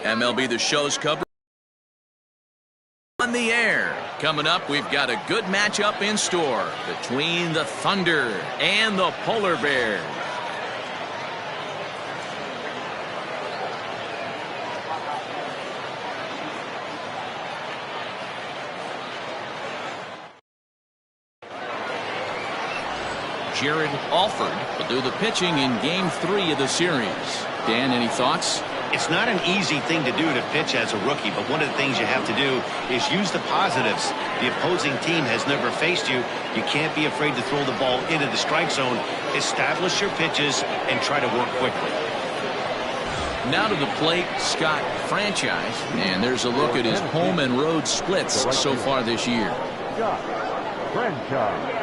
MLB The Show's coverage on the air. Coming up, we've got a good matchup in store between the Thunder and the Polar Bears. Jared Alford will do the pitching in Game 3 of the series. Dan, any thoughts? It's not an easy thing to do to pitch as a rookie, but one of the things you have to do is use the positives. The opposing team has never faced you. You can't be afraid to throw the ball into the strike zone. Establish your pitches and try to work quickly. Now to the plate, Scott Franchise, and there's a look at his home and road splits so far this year. Scott Franchise.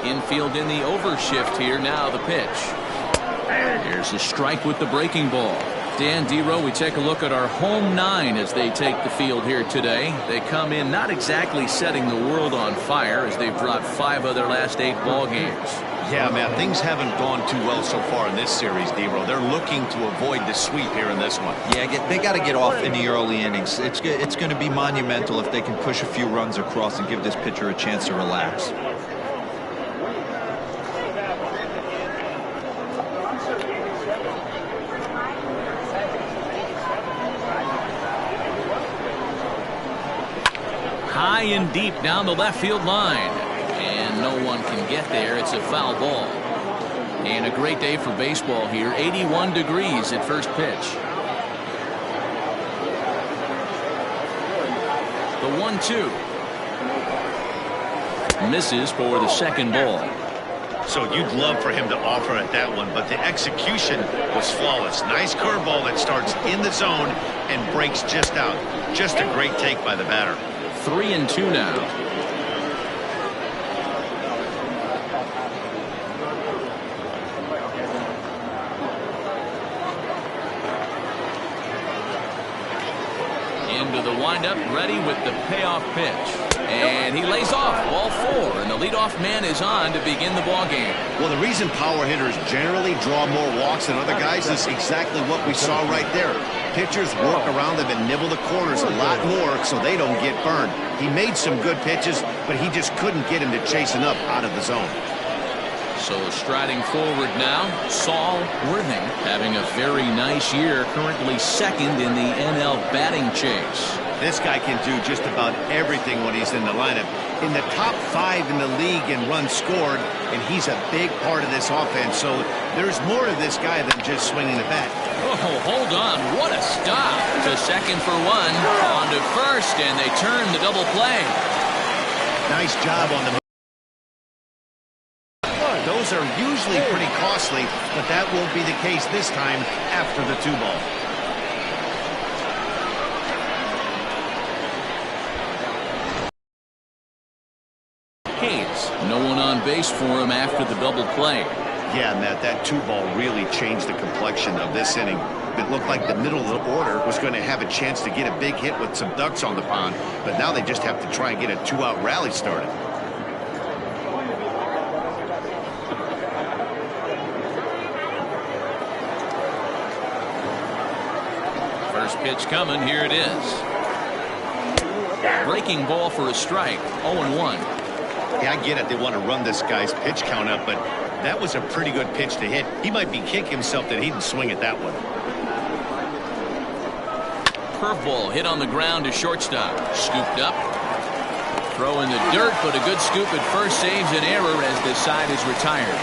Infield in the overshift here. Now the pitch. There's a strike with the breaking ball. Dan, D-Row, we take a look at our home 9 as they take the field here today. They come in not exactly setting the world on fire as they've dropped 5 of their last 8 ball games. Yeah, man, things haven't gone too well so far in this series, D-Row. They're looking to avoid the sweep here in this one. Yeah, they got to get off in the early innings. It's going to be monumental if they can push a few runs across and give this pitcher a chance to relax. High and deep down the left field line, and no one can get there. It's a foul ball. And a great day for baseball here. 81 degrees at first pitch. The 1-2 misses for the second ball. So you'd love for him to offer at that one, but the execution was flawless. Nice curveball that starts in the zone and breaks just out. Just a great take by the batter. 3-2 now. Into the windup, ready with the payoff pitch. And he lays off ball 4, and the leadoff man is on to begin the ball game. Well, the reason power hitters generally draw more walks than other guys is exactly what we saw right there. Pitchers work around them and nibble the corners a lot more so they don't get burned. He made some good pitches, but he just couldn't get him to chase enough out of the zone. So striding forward now, Saul Worthing having a very nice year, currently second in the NL batting chase. This guy can do just about everything when he's in the lineup. In the top 5 in the league in runs scored, and he's a big part of this offense. So there's more to this guy than just swinging the bat. Oh, hold on. What a stop. To second for 1. On to first, and they turn the double play. Nice job on the... Those are usually pretty costly, but that won't be the case this time after the 2-ball. No one on base for him after the double play. Yeah, Matt, that 2-ball really changed the complexion of this inning. It looked like the middle of the order was going to have a chance to get a big hit with some ducks on the pond, but now they just have to try and get a 2-out rally started. First pitch coming. Here it is. Breaking ball for a strike. 0-1. Yeah, I get it. They want to run this guy's pitch count up, but that was a pretty good pitch to hit. He might be kicking himself that he didn't swing at that one. Curveball hit on the ground to shortstop. Scooped up. Throw in the dirt, but a good scoop at first saves an error as the side is retired.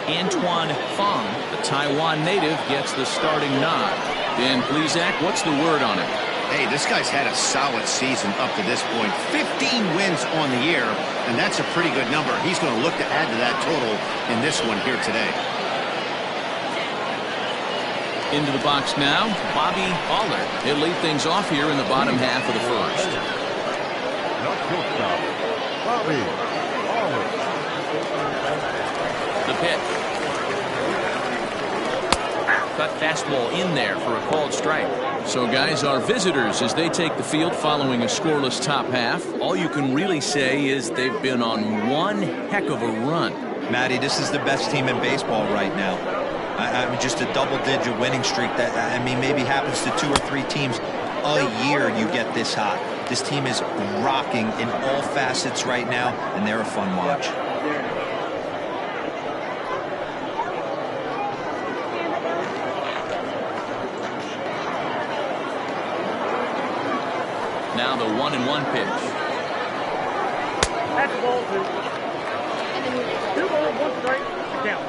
Antoine Fong, the Taiwan native, gets the starting nod. Dan Plesac, what's the word on him? Hey, this guy's had a solid season up to this point. 15 wins on the year, and that's a pretty good number. He's going to look to add to that total in this one here today. Into the box now, Bobby Allard. He'll lead things off here in the bottom half of the first. Not shortstop, Bobby Allard. pitch. Cut fastball in there for a called strike. So guys, our visitors, as they take the field following a scoreless top half, all you can really say is they've been on one heck of a run. Matty, this is the best team in baseball right now. I mean, just a double-digit winning streak that, I mean, maybe happens to 2 or 3 teams a year you get this hot. This team is rocking in all facets right now, and they're a fun watch. Now the 1-1 pitch. That's the ball, 2 balls, 1 strike, count.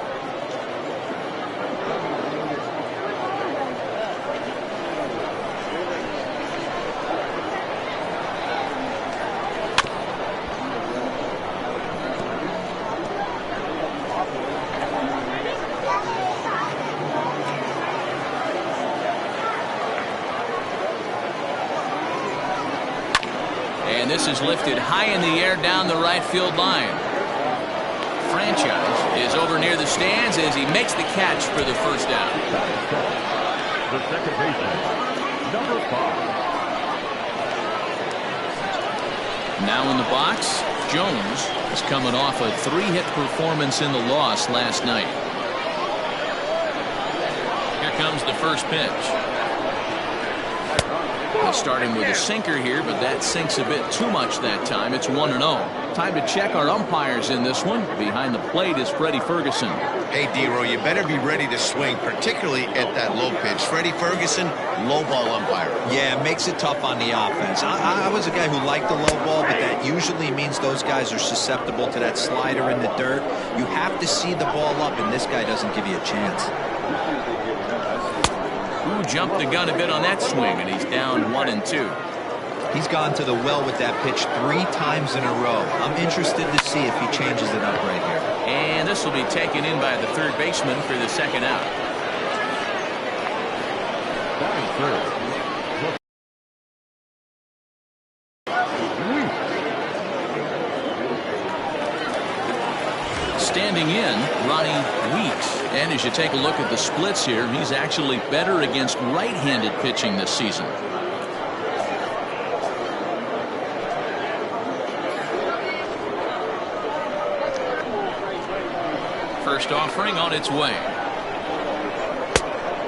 And this is lifted high in the air down the right field line. Franchise is over near the stands as he makes the catch for the first down. The second baseman, number 5. Now in the box, Jones is coming off a 3-hit performance in the loss last night. Here comes the first pitch. Starting with a sinker here, but that sinks a bit too much that time. It's 1-0. Time to check our umpires in this one. Behind the plate is Freddie Ferguson. Hey, D-Row, you better be ready to swing, particularly at that low pitch. Freddie Ferguson, low ball umpire. Yeah, it makes it tough on the offense. I was a guy who liked the low ball, but that usually means those guys are susceptible to that slider in the dirt. You have to see the ball up, and this guy doesn't give you a chance. Who jumped the gun a bit on that swing, and he's down 1-2. He's gone to the well with that pitch 3 times in a row. I'm interested to see if he changes it up right here. And this will be taken in by the third baseman for the second out. Batting third. Standing in, Ronnie Weeks. And as you take a look at the splits here, he's actually better against right-handed pitching this season. First offering on its way.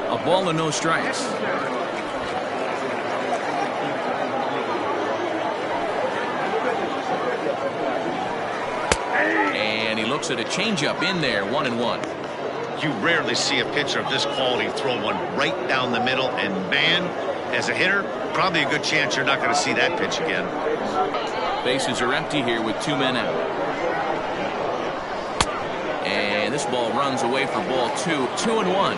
A ball and no strikes. And he looks at a changeup in there, 1-1. You rarely see a pitcher of this quality throw one right down the middle, and man, as a hitter, probably a good chance you're not going to see that pitch again. Bases are empty here with 2 men out. And this ball runs away for ball 2, 2-1.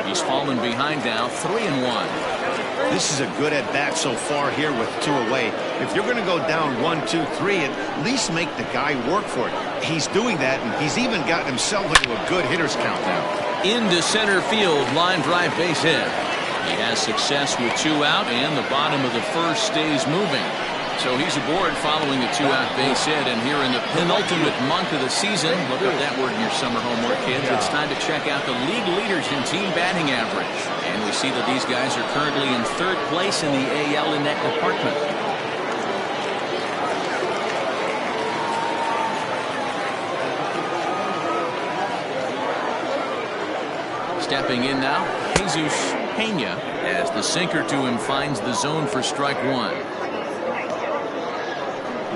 He's fallen behind now, 3-1. This is a good at-bat so far here with 2 away. If you're going to go down 1, 2, 3, at least make the guy work for it. He's doing that, and he's even gotten himself into a good hitter's count now. Into center field, line drive base hit. He has success with 2 out, and the bottom of the first stays moving. So he's aboard following a 2-out base hit, and here in the penultimate month of the season, look up that word in your summer homework, kids. It's time to check out the league leaders in team batting average. And we see that these guys are currently in 3rd place in the AL in that department. Stepping in now, Jesus Pena, as the sinker to him finds the zone for strike 1.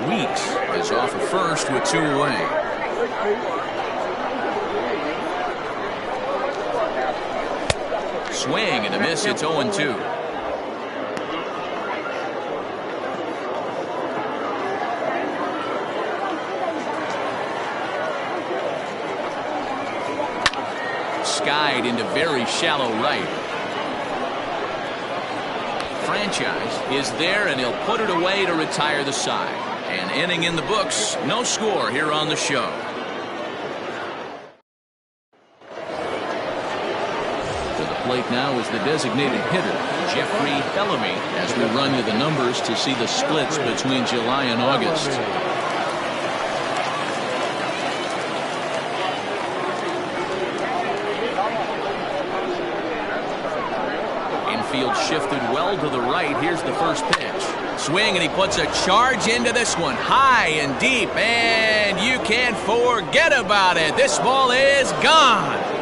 Weeks is off at first with 2 away. Swing and a miss. It's 0-2. Skied into very shallow right. Franchise is there, and he'll put it away to retire the side. An inning in the books. No score here on the show. To the plate now is the designated hitter, Jeffrey Bellamy, as we run you the numbers to see the splits between July and August. Infield shifted well to the right. Here's the first pitch. Swing, and he puts a charge into this one. High and deep, and you can't forget about it. This ball is gone.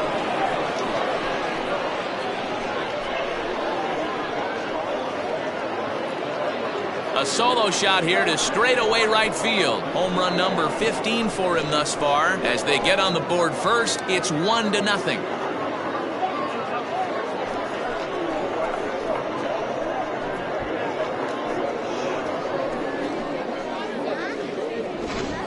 A solo shot here to straightaway right field. Home run number 15 for him thus far. As they get on the board first, it's 1-0.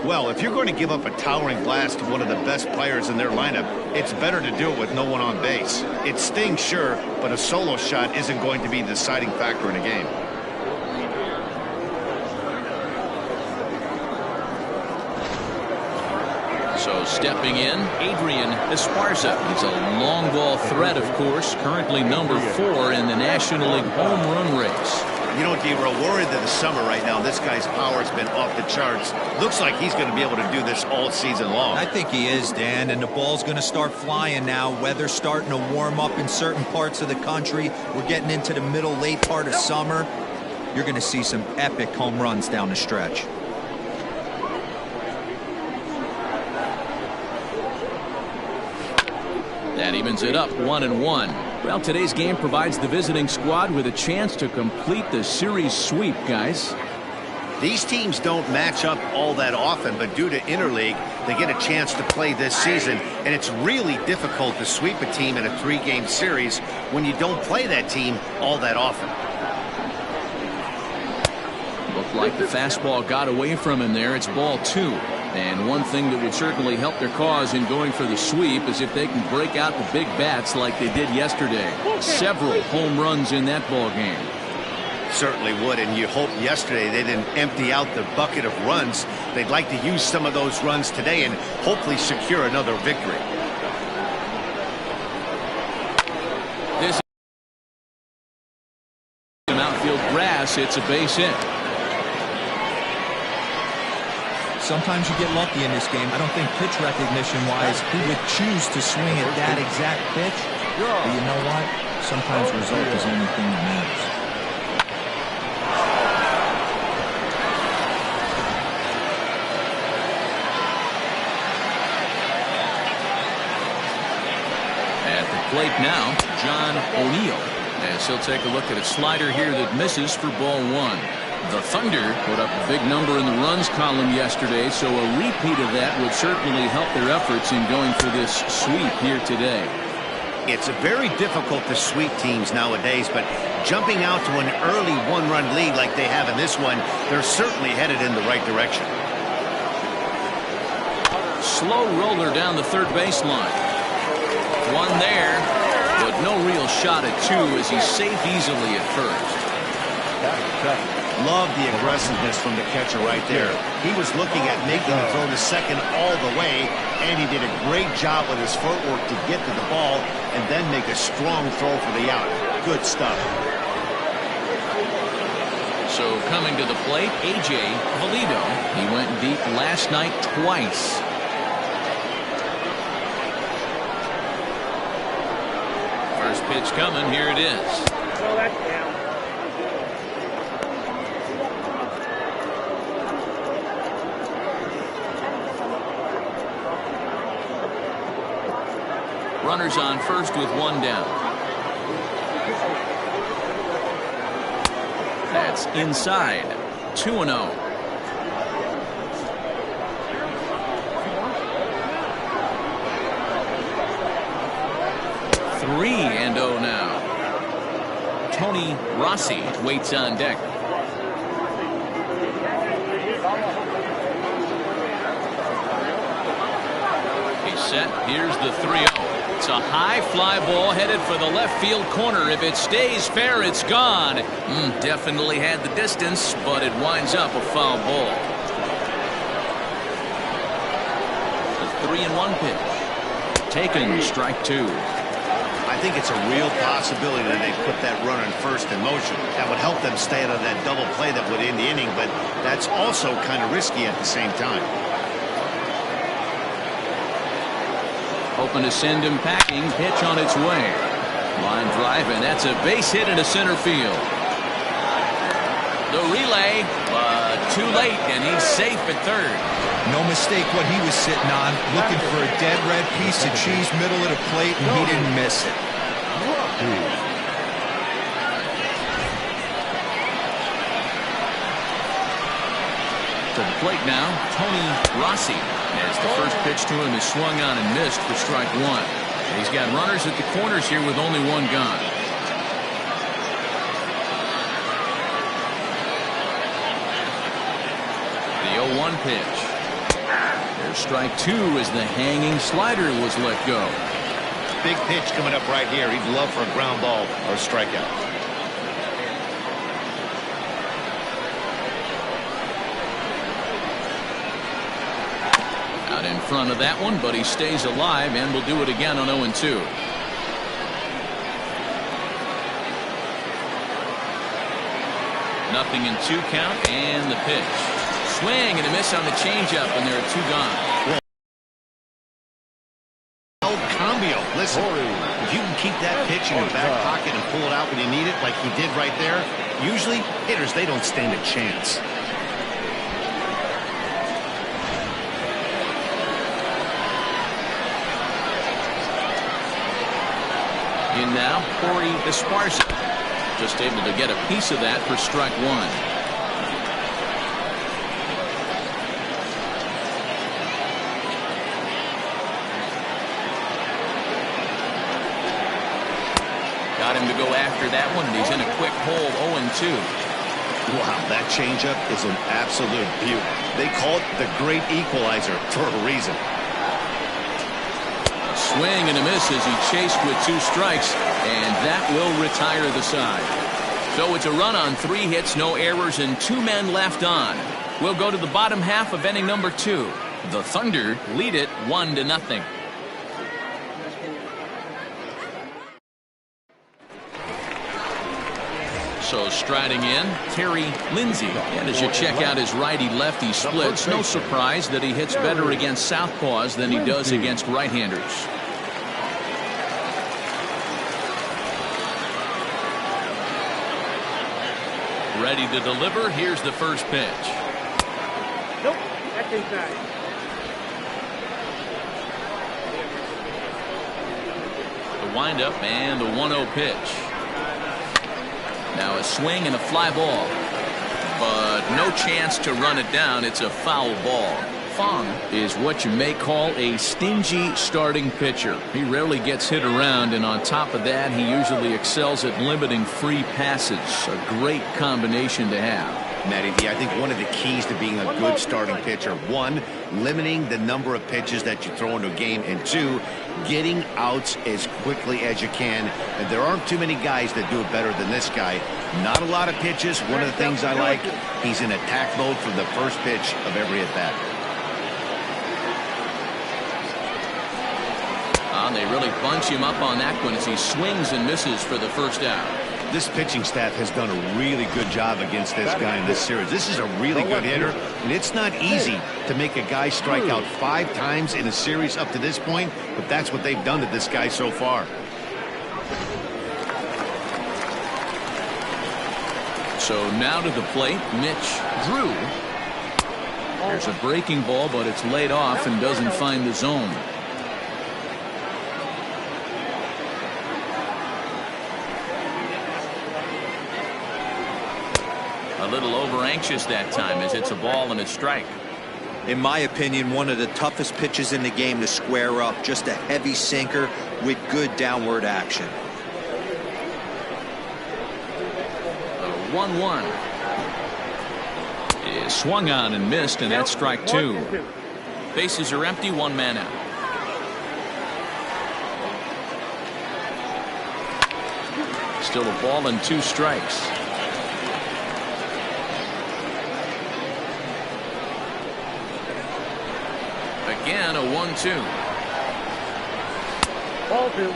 Well, if you're going to give up a towering blast to one of the best players in their lineup, it's better to do it with no one on base. It stings, sure, but a solo shot isn't going to be the deciding factor in a game. So stepping in, Adrian Esparza. He's a long ball threat, of course, currently number 4 in the National League home run race. You know, D-Row, we're into the summer right now. This guy's power has been off the charts. Looks like he's going to be able to do this all season long. I think he is, Dan, and the ball's going to start flying now. Weather's starting to warm up in certain parts of the country. We're getting into the middle, late part of summer. You're going to see some epic home runs down the stretch. That evens it up 1-1. Well, today's game provides the visiting squad with a chance to complete the series sweep, guys. These teams don't match up all that often, but due to interleague, they get a chance to play this season, and it's really difficult to sweep a team in a 3-game series when you don't play that team all that often. Looked like the fastball got away from him there. It's ball 2. And one thing that would certainly help their cause in going for the sweep is if they can break out the big bats like they did yesterday. Several home runs in that ball game. Certainly would, and you hope yesterday they didn't empty out the bucket of runs. They'd like to use some of those runs today and hopefully secure another victory. This outfield grass, it's a base hit. Sometimes you get lucky in this game. I don't think pitch recognition-wise he would choose to swing at that exact pitch. But you know what? Sometimes result is the only thing that matters. At the plate now, John O'Neill. As he'll take a look at a slider here that misses for ball 1. The Thunder put up a big number in the runs column yesterday, so a repeat of that would certainly help their efforts in going for this sweep here today. It's very difficult to sweep teams nowadays, but jumping out to an early 1-run lead like they have in this one, they're certainly headed in the right direction. Slow roller down the third baseline. One there, but no real shot at 2 as he's safe easily at first. Love the aggressiveness from the catcher right there. He was looking at making the throw to second all the way, and he did a great job with his footwork to get to the ball and then make a strong throw for the out. Good stuff. So coming to the plate, A.J. Valido. He went deep last night twice. First pitch coming. Here it is. Well, that's down. Runners on first with 1 down. That's inside. 2-0. Three and 0 now. Tony Rossi waits on deck. He's set. Here's the 3-0. It's a high fly ball headed for the left field corner. If it stays fair, it's gone. Definitely had the distance, but it winds up a foul ball. The 3-1 pitch. Taken, strike 2. I I think it's a real possibility that they put that runner in first in motion. That would help them stay out of that double play that would end the inning, but that's also kind of risky at the same time. Hoping to send him packing. Pitch on its way. Line drive, and that's a base hit into center field. The relay, but too late, and he's safe at third. No mistake what he was sitting on, looking for a dead red piece of cheese middle of the plate, and he didn't miss it. To the plate now, Tony Rossi, as the first pitch to him is swung on and missed for strike one. And he's got runners at the corners here with only one gone. The 0-1 pitch. There's strike two as the hanging slider was let go. Big pitch coming up right here. He'd love for a ground ball or a strikeout. Out in front of that one, but he stays alive and will do it again on 0-2. Nothing in 2 count, and the pitch. Swing and a miss on the changeup, and there are 2 gone. El Cambio. Listen, if you can keep that pitch in your back pocket and pull it out when you need it, like he did right there, usually hitters, they don't stand a chance. In now, Corey Esparza. Just able to get a piece of that for strike one. Got him to go after that one, and he's in a quick hold, 0-2. Wow, that changeup is an absolute beauty. They call it the great equalizer for a reason. Swing and a miss as he chased with 2 strikes, and that will retire the side. So it's a run on 3 hits, no errors, and 2 men left on. We'll go to the bottom half of inning number 2. The Thunder lead it 1-0. So striding in, Terry Lindsay. And as you check out his righty-lefty splits, no surprise that he hits better against southpaws than he does against right-handers. Ready to deliver. Here's the first pitch. Nope, that's inside. The windup and the 1-0 pitch. Now a swing and a fly ball, but no chance to run it down. It's a foul ball. Fong is what you may call a stingy starting pitcher. He rarely gets hit around, and on top of that, he usually excels at limiting free passes. A great combination to have. Matty D, I think one of the keys to being a good starting pitcher, 1, limiting the number of pitches that you throw into a game, and 2, getting outs as quickly as you can. And there aren't too many guys that do it better than this guy. Not a lot of pitches. One of the things I like, he's in attack mode from the first pitch of every at-bat. They really bunch him up on that one as he swings and misses for the first out. This pitching staff has done a really good job against this guy in this series. This is a really good hitter, and it's not easy to make a guy strike out 5 times in a series up to this point, but that's what they've done to this guy so far. So now to the plate, Mitch Drew. There's a breaking ball, but it's laid off and doesn't find the zone. A little over anxious that time as it's a ball and a strike. In my opinion, one of the toughest pitches in the game to square up. Just a heavy sinker with good downward action. 1-1 is swung on and missed, and that's strike 2. Bases are empty, 1 man out. Still a ball and 2 strikes. Again, a 1-2. Ball 2.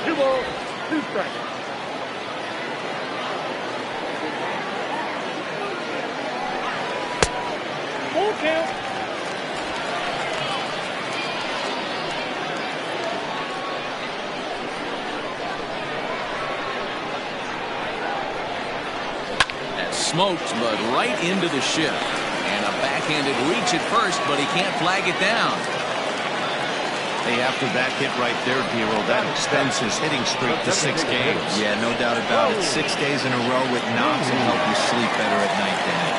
2 balls, 2 strikes. Full count. That's smoked, but right into the shift. And a backhanded reach at first, but he can't flag it down. Hey, after that hit right there, Dero, that extends his hitting streak to 6 games. Yeah, no doubt about it. 6 days in a row with knocks will help you sleep better at night, Dan.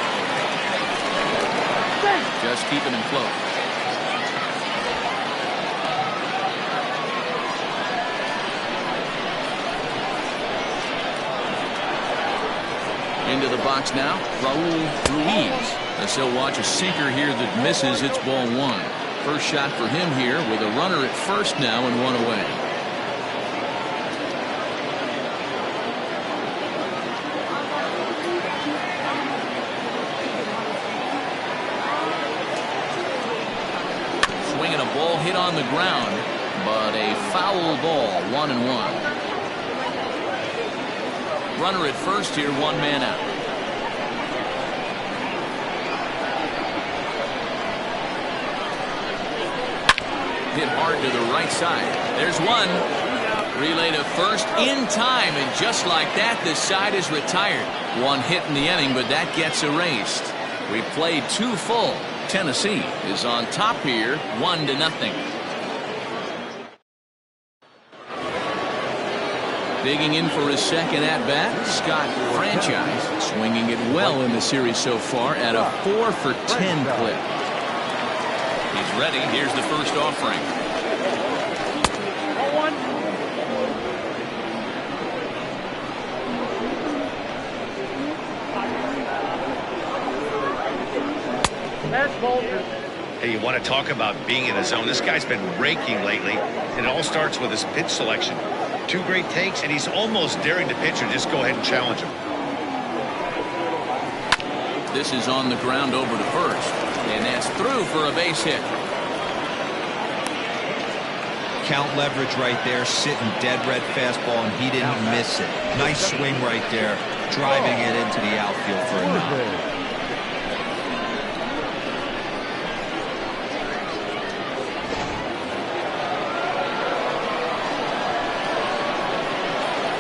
Just keeping him close. Into the box now, Raul Ruiz. As he'll watch a sinker here that misses. It's ball 1. First shot for him here with a runner at first now and 1 away. Swinging a ball hit on the ground, but a foul ball, 1-1. Runner at first here, 1 man out. Hit hard to the right side. There's 1. Relay to first in time, and just like that, this side is retired. 1 hit in the inning, but that gets erased. We've played 2 full. Tennessee is on top here, 1-0. Digging in for his second at-bat, Scott Franchise, swinging it well in the series so far at a 4-for-10 clip. He's ready. Here's the first offering. 1. That's Bolton. Hey, you want to talk about being in the zone? This guy's been raking lately, and it all starts with his pitch selection. 2 great takes, and he's almost daring the pitcher just go ahead and challenge him. This is on the ground over to first, and that's through for a base hit. Count leverage right there, sitting dead red fastball, and he didn't miss it. Nice swing right there, driving it into the outfield for a knock.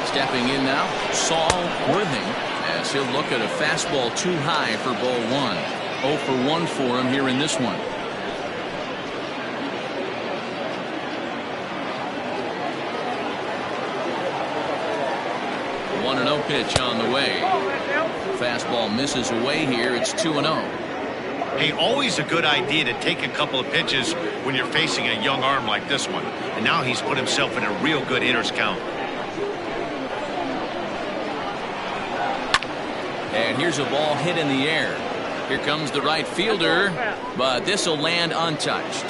Stepping in now, Saul Worthing, as he'll look at a fastball too high for ball 1. 0 for 1 for him here in this one. The 1-0 pitch on the way. Fastball misses away here. It's 2-0. Hey, always a good idea to take a couple of pitches when you're facing a young arm like this one. And now he's put himself in a real good hitter's count. And here's a ball hit in the air. Here comes the right fielder, but this will land untouched.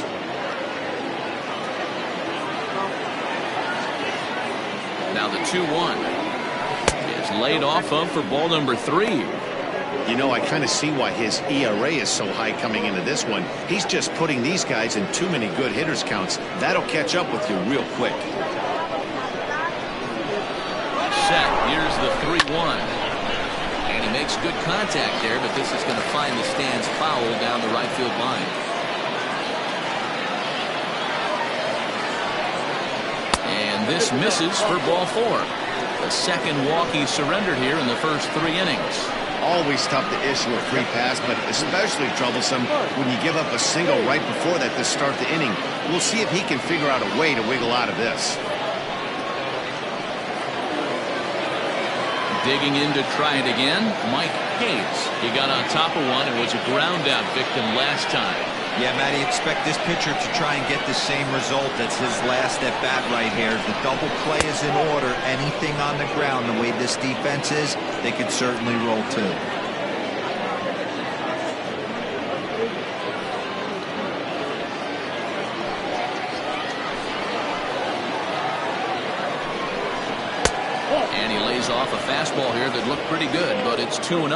Now the 2-1 is laid off of for ball number 3. You know, I kind of see why his ERA is so high coming into this one. He's just putting these guys in too many good hitters counts. That'll catch up with you real quick. Set. Here's the 3-1. And he makes good contact there, but this is going to find the stands foul down the right field line. And this misses for ball 4. The second walk he surrendered here in the first 3 innings. Always tough to issue a free pass, but especially troublesome when you give up a single right before that to start the inning. We'll see if he can figure out a way to wiggle out of this. Digging in to try it again, Mike Hayes. He got on top of one and was a ground out victim last time. Yeah, Matty, expect this pitcher to try and get the same result. That's his last at bat right here. The double play is in order. Anything on the ground, the way this defense is, they could certainly roll too. And he lays off a fastball here that looked pretty good, but it's 2-0.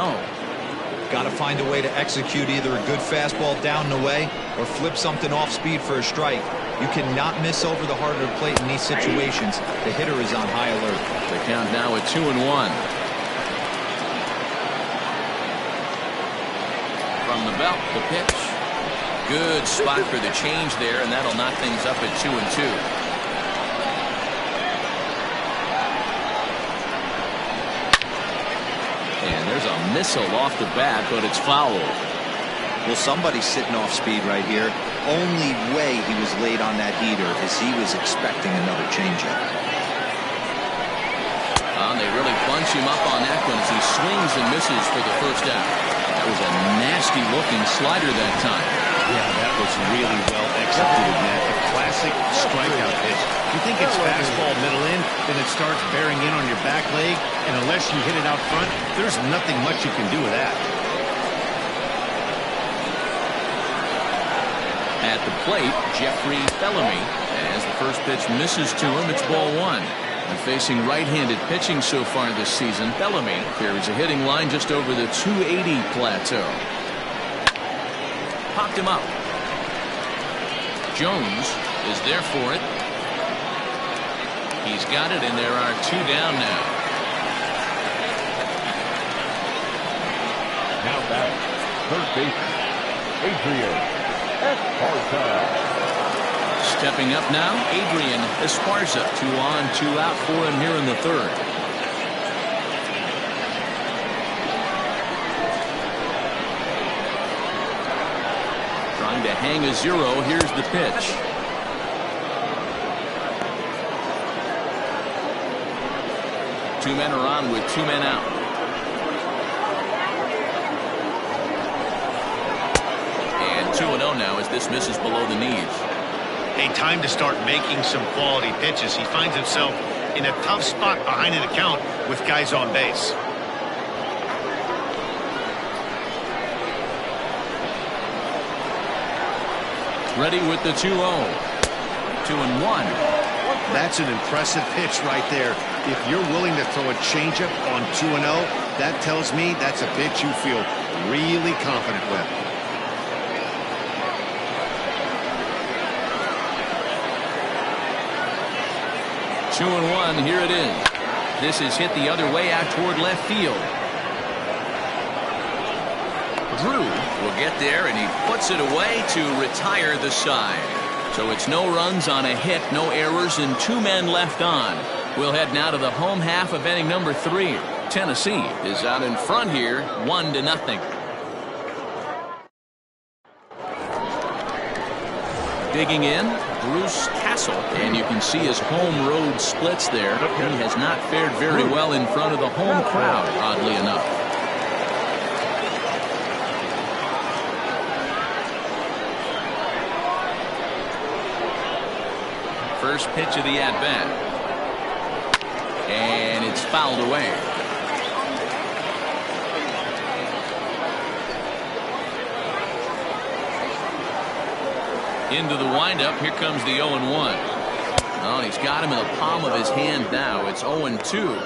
Got to find a way to execute either a good fastball down and away or flip something off speed for a strike. You cannot miss over the heart of the plate in these situations. The hitter is on high alert. The count now at 2-1. From the belt, the pitch. Good spot for the change there, and that'll knock things up at 2-2. And there's a missile off the bat, but it's foul. Well, somebody's sitting off speed right here. Only way he was late on that heater is he was expecting another changeup. They really bunch him up on that one as he swings and misses for the first out. That was a nasty looking slider that time. Yeah, that was really well executed, Matt. A classic strikeout pitch. You think it's fastball middle in, then it starts bearing in on your back leg, and unless you hit it out front, there's nothing much you can do with that. At the plate, Jeffrey Bellamy. As the first pitch misses to him, it's ball one. And facing right-handed pitching so far this season, Bellamy carries a hitting line just over the 280 plateau. Popped him up. Jones is there for it. He's got it, and there are two down now. Now back, third baseman, Adrian Esparza. Stepping up now, Adrian Esparza. 2 on, 2 out for him here in the third. Trying to hang a 0. Here's the pitch. Two men are on with 2 men out. And 2-0 now as this misses below the knees. Hey, time to start making some quality pitches. He finds himself in a tough spot behind an account with guys on base. Ready with the 2-0. 2-1. That's an impressive pitch right there. If you're willing to throw a changeup on 2-0, that tells me that's a pitch you feel really confident with. Two and one, here it is. This is hit the other way out toward left field. Drew will get there, and he puts it away to retire the side. So it's no runs on a hit, no errors, and 2 men left on. We'll head now to the home half of inning number 3. Tennessee is out in front here, 1-0. Digging in, Bruce Castle, and you can see his home road splits there. He has not fared very well in front of the home crowd, oddly enough. First pitch of the at-bat. And it's fouled away. Into the windup. Here comes the 0-1. Oh, he's got him in the palm of his hand now. It's 0-2.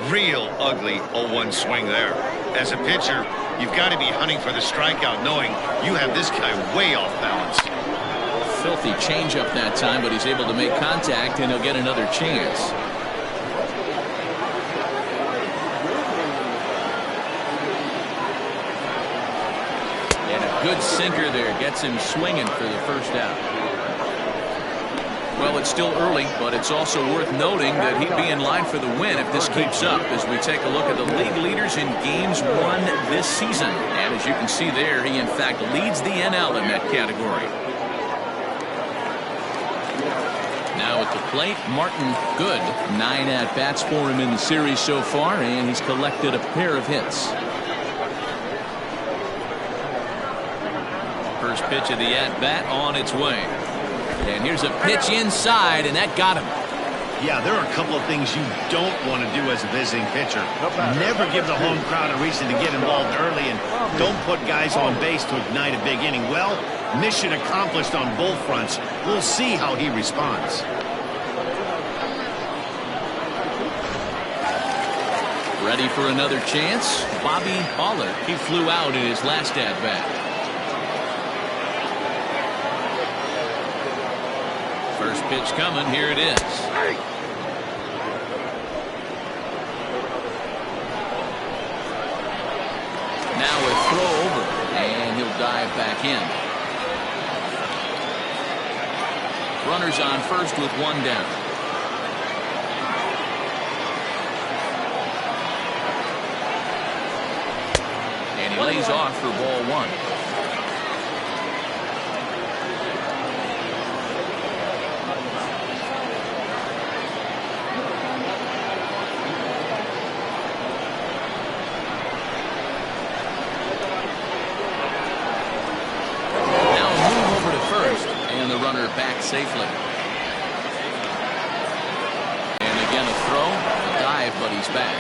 Real ugly 0-1 swing there. As a pitcher, you've got to be hunting for the strikeout, knowing you have this guy way off balance. Filthy changeup that time, but he's able to make contact, and he'll get another chance. And a good sinker there gets him swinging for the first out. Well, it's still early, but it's also worth noting that he'd be in line for the win if this keeps up as we take a look at the league leaders in games won this season. And as you can see there, he in fact leads the NL in that category. Now at the plate, Martin Good. 9 at-bats for him in the series so far, and he's collected a pair of hits. First pitch of the at-bat on its way. And here's a pitch inside, and that got him. Yeah, there are a couple of things you don't want to do as a visiting pitcher. Never give the home crowd a reason to get involved early, and don't put guys on base to ignite a big inning. Well, mission accomplished on both fronts. We'll see how he responds. Ready for another chance? Bobby Baller. He flew out in his last at-bat. First pitch coming. Here it is. Now a throw over, and he'll dive back in. Runners on first with one down. And he lays off for ball one. Back safely. And again a throw, a dive, but he's back.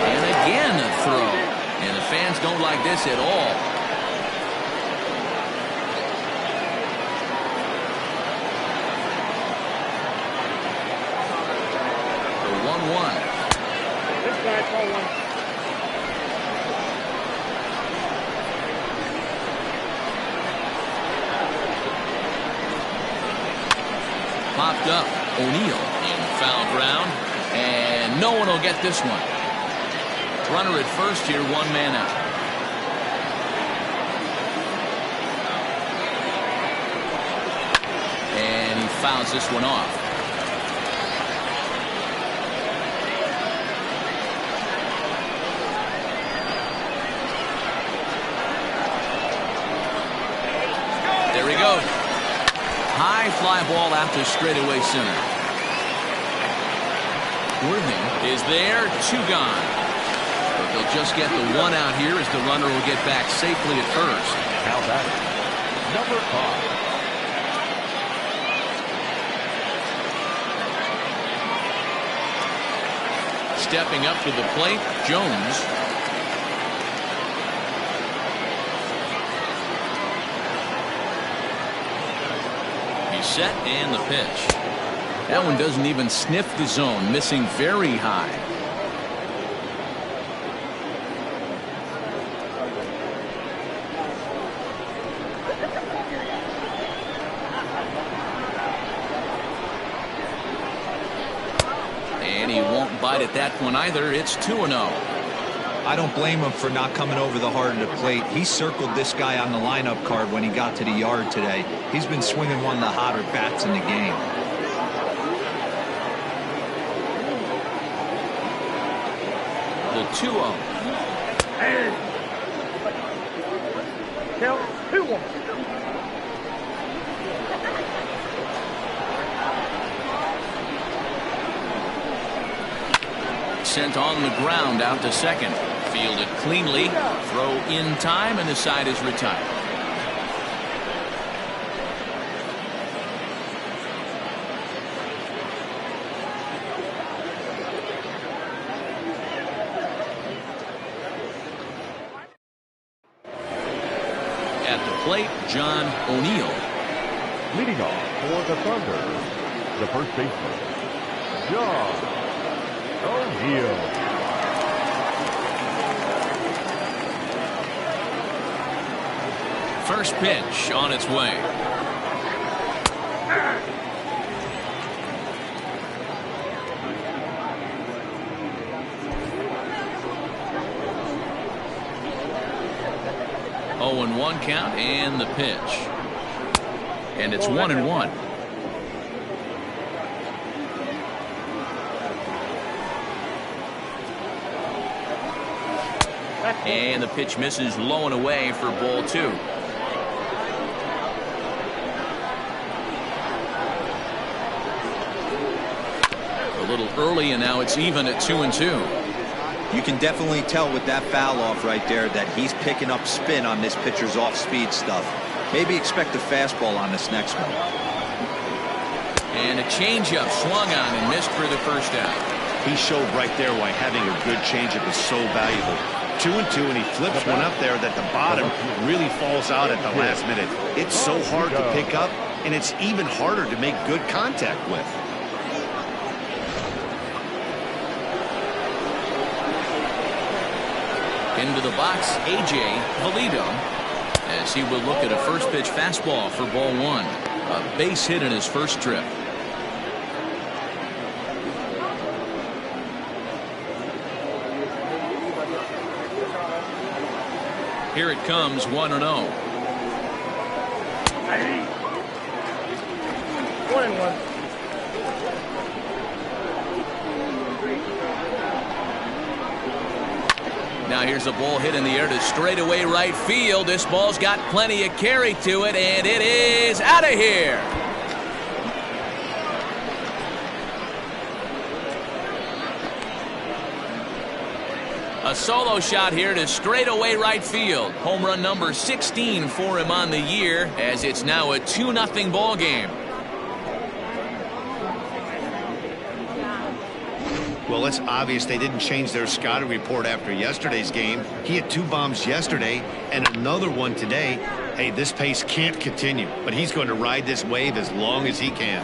And again a throw. And the fans don't like this at all. The 1-1. Popped up. O'Neill in foul ground, and no one will get this one. Runner at first here, one man out. And he fouls this one off. There he goes. High fly ball out to straightaway center. Worthing is there, two gone. But they'll just get the one out here as the runner will get back safely at first. Now batting, number 5. Stepping up to the plate, Jones. Set and the pitch. That one doesn't even sniff the zone, missing very high. And he won't bite at that one either. It's 2-0. I don't blame him for not coming over the heart of the plate. He circled this guy on the lineup card when he got to the yard today. He's been swinging one of the hotter bats in the game. The 2-0. Count 2-1. Sent on the ground out to second. Fielded cleanly. Throw in time, and the side is retired. At the plate, John O'Neill. Leading off for the Thunder, the first baseman, John O'Neill. First pitch on its way. Oh, and 1 count, and the pitch. And it's 1-1. And the pitch misses low and away for ball 2. A little early, and now it's even at 2-2. You can definitely tell with that foul off right there that he's picking up spin on this pitcher's off-speed stuff. Maybe expect a fastball on this next one. And a changeup swung on and missed for the first out. He showed right there why having a good changeup is so valuable. 2-2, and he flips one up there that the bottom really falls out at the last minute. It's so hard to pick up, and it's even harder to make good contact with. Into the box, A.J. Valido, as he will look at a first pitch fastball for ball one. A base hit in his first trip. Here it comes, 1-0. 1-1. Now here's a ball hit in the air to straightaway right field. This ball's got plenty of carry to it, and it is out of here. A solo shot here to straightaway right field. Home run number 16 for him on the year, as it's now a 2-0 ball game. Well, it's obvious they didn't change their scouting report after yesterday's game. He had 2 bombs yesterday and another one today. Hey, this pace can't continue, but he's going to ride this wave as long as he can.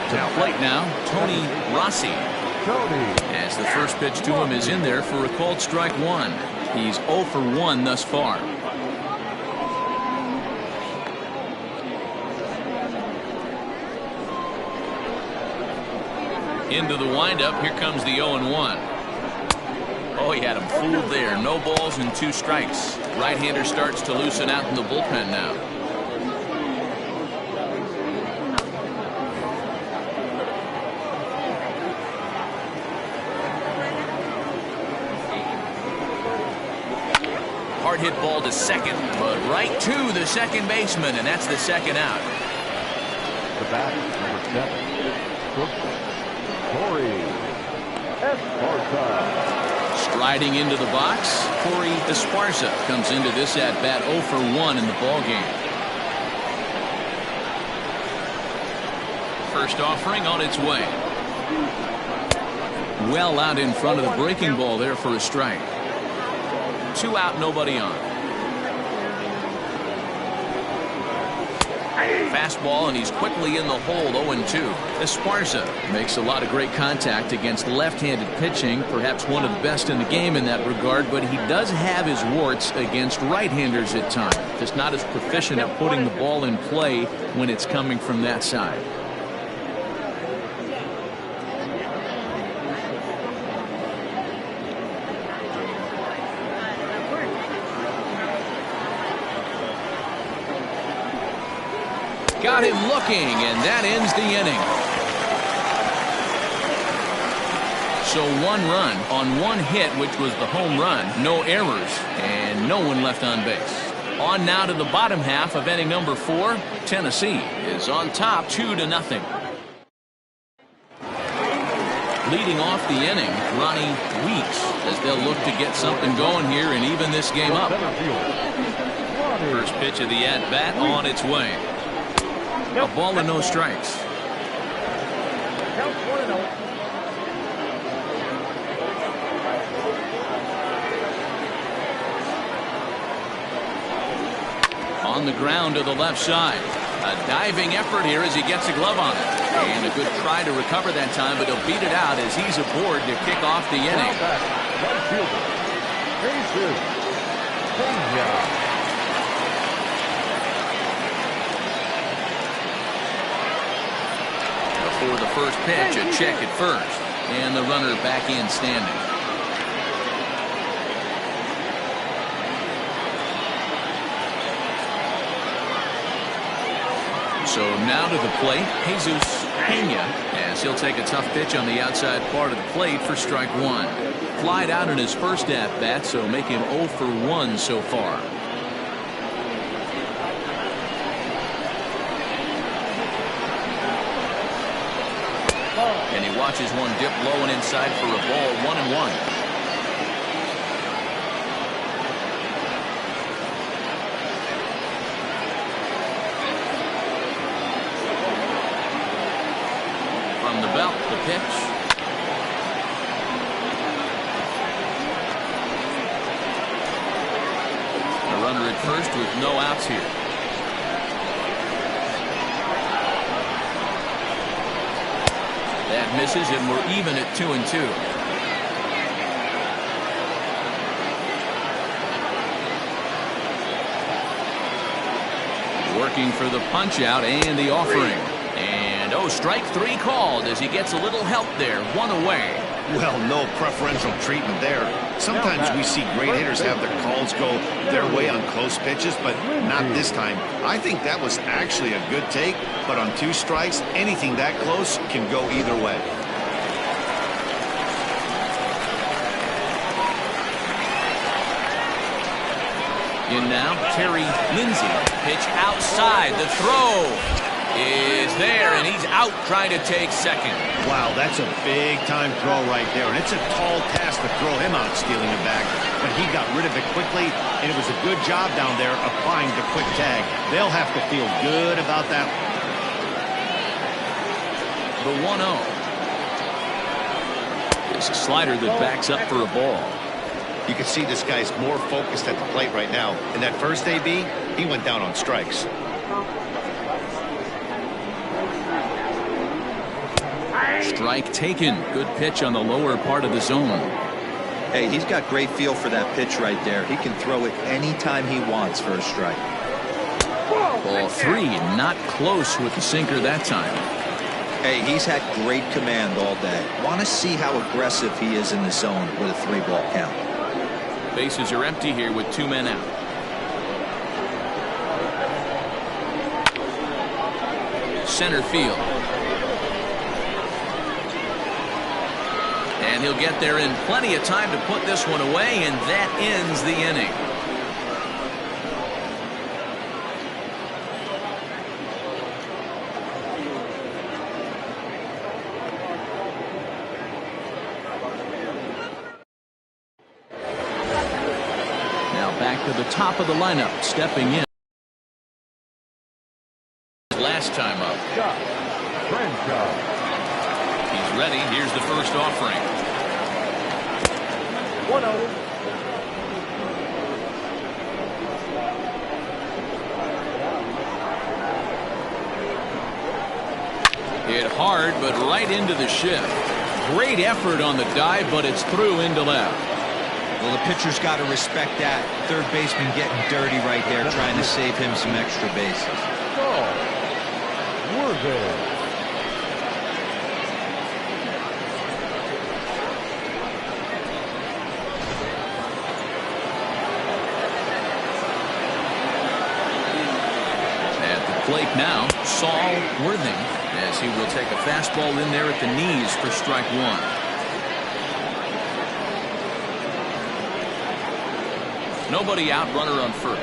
To the plate now, Tony Rossi. As the first pitch to him is in there for a called strike one. He's 0 for 1 thus far. Into the windup, here comes the 0-1. Oh, he had him fooled there. No balls and 2 strikes. Right-hander starts to loosen out in the bullpen now. Hard hit ball to second, but right to the second baseman, and that's the second out. The bat, number 7, Corey Esparza. Striding into the box, Corey Esparza comes into this at-bat 0 for 1 in the ball game. First offering on its way. Well out in front of the breaking ball there for a strike. 2 out, nobody on. Fastball, and he's quickly in the hole. 0-2. Esparza makes a lot of great contact against left-handed pitching, perhaps one of the best in the game in that regard, but he does have his warts against right-handers at times. Just not as proficient at putting the ball in play when it's coming from that side. Got him looking, and that ends the inning. So 1 run on 1 hit, which was the home run. No errors, and no one left on base. On now to the bottom half of inning number 4. Tennessee is on top 2-0. Leading off the inning, Ronnie Weeks, as they'll look to get something going here and even this game up. First pitch of the at-bat on its way. A ball and no strikes. Count 1-0. On the ground to the left side. A diving effort here as he gets a glove on it. And a good try to recover that time, but he'll beat it out as he's aboard to kick off the inning. Right fielder, Jesus Pena. For the first pitch, a check at first, and the runner back in standing. So now to the plate, Jesus Pena, as he'll take a tough pitch on the outside part of the plate for strike 1. Flied out in his first at-bat, so make him 0 for 1 so far. And he watches one dip low and inside for a ball. 1-1. From the belt, the pitch. A runner at first with no outs here. That misses, and we're even at 2-2. Working for the punch out and the offering. And strike 3 called as he gets a little help there. 1 away. Well, no preferential treatment there. Sometimes we see great hitters have their calls go their way on close pitches, but not this time. I think that was actually a good take, but on 2 strikes, anything that close can go either way. In now, Terry Lindsay. Pitch outside. The throw is there, and he's out trying to take second. Wow, that's a big-time throw right there, and it's a tall task to throw him out stealing it back. But he got rid of it quickly, and it was a good job down there applying the quick tag. They'll have to feel good about that. The 1-0. It's a slider that backs up for a ball. You can see this guy's more focused at the plate right now. In that first AB, he went down on strikes. Strike taken. Good pitch on the lower part of the zone. Hey, he's got great feel for that pitch right there. He can throw it anytime he wants for a strike. Ball 3, not close with the sinker that time. Hey, he's had great command all day. Want to see how aggressive he is in the zone with a 3-ball count. Bases are empty here with 2 men out. Center field. And he'll get there in plenty of time to put this one away, and that ends the inning. Back to the top of the lineup, stepping in. Last time up. He's ready. Here's the first offering. 1-0. Hit hard, but right into the shift. Great effort on the dive, but it's through into left. Well, the pitcher's got to respect that. Third baseman getting dirty right there, trying to save him some extra bases. We're there. At the plate now, Saul Worthing, as he will take a fastball in there at the knees for strike 1. Nobody out, runner on first.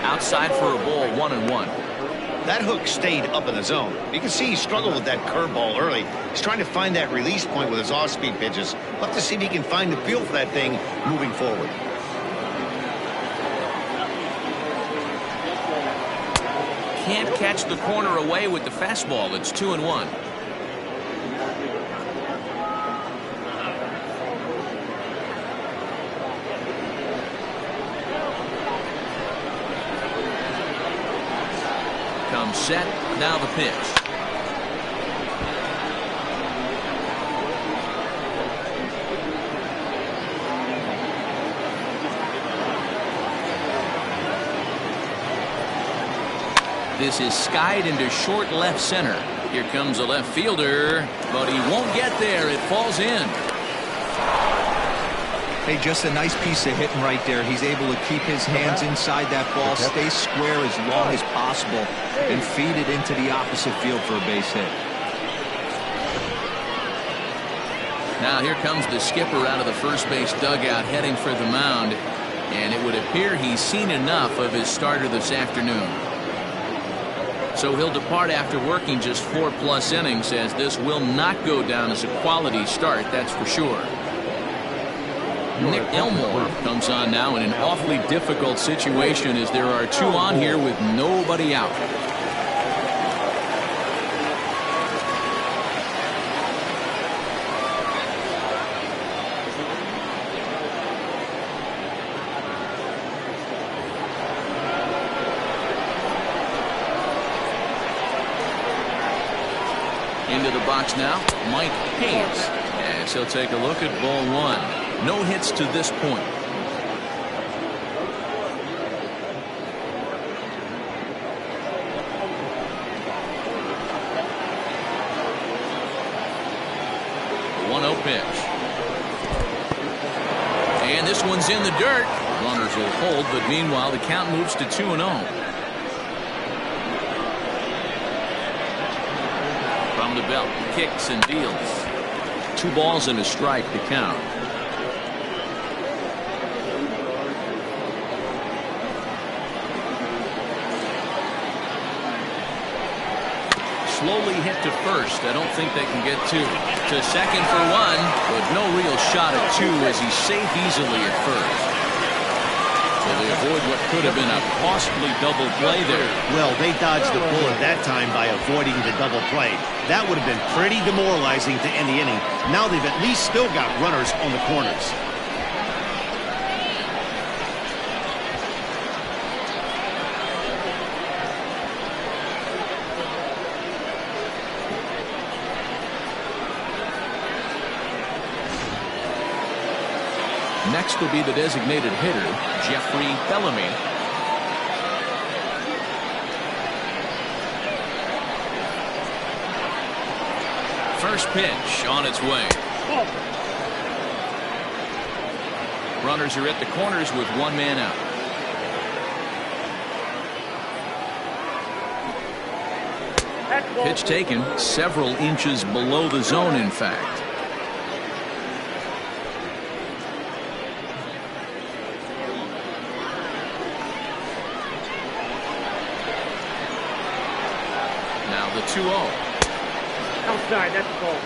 Outside for a ball, 1-1. That hook stayed up in the zone. You can see he struggled with that curveball early. He's trying to find that release point with his off-speed pitches. We'll have to see if he can find the feel for that thing moving forward. Can't catch the corner away with the fastball. It's 2-1. Comes set, now the pitch. This is skied into short left center. Here comes a left fielder, but he won't get there. It falls in. Hey, just a nice piece of hitting right there. He's able to keep his hands inside that ball, stay square as long as possible, and feed it into the opposite field for a base hit. Now here comes the skipper out of the first base dugout heading for the mound, and it would appear he's seen enough of his starter this afternoon. So he'll depart after working just 4+ innings, as this will not go down as a quality start, that's for sure. Nick Elmore comes on now in an awfully difficult situation as there are two on here with nobody out. Into the box now, Mike Hayes. As he'll take a look at ball one. No hits to this point. The 1-0 pitch. And this one's in the dirt. Runners will hold, but meanwhile the count moves to 2-0. From the belt, kicks and deals. 2 balls and a strike to count. Slowly hit to first. I don't think they can get two. To second for 1, but no real shot at 2 as he's safe easily at first. So they avoid what could have been a costly double play there. Well, they dodged the bullet that time by avoiding the double play. That would have been pretty demoralizing to end the inning. Now they've at least still got runners on the corners. Next will be the designated hitter, Jeffrey Bellamy. First pitch on its way. Runners are at the corners with 1 man out. Pitch taken several inches below the zone, in fact. Now the 2-0. Outside, that's a ball.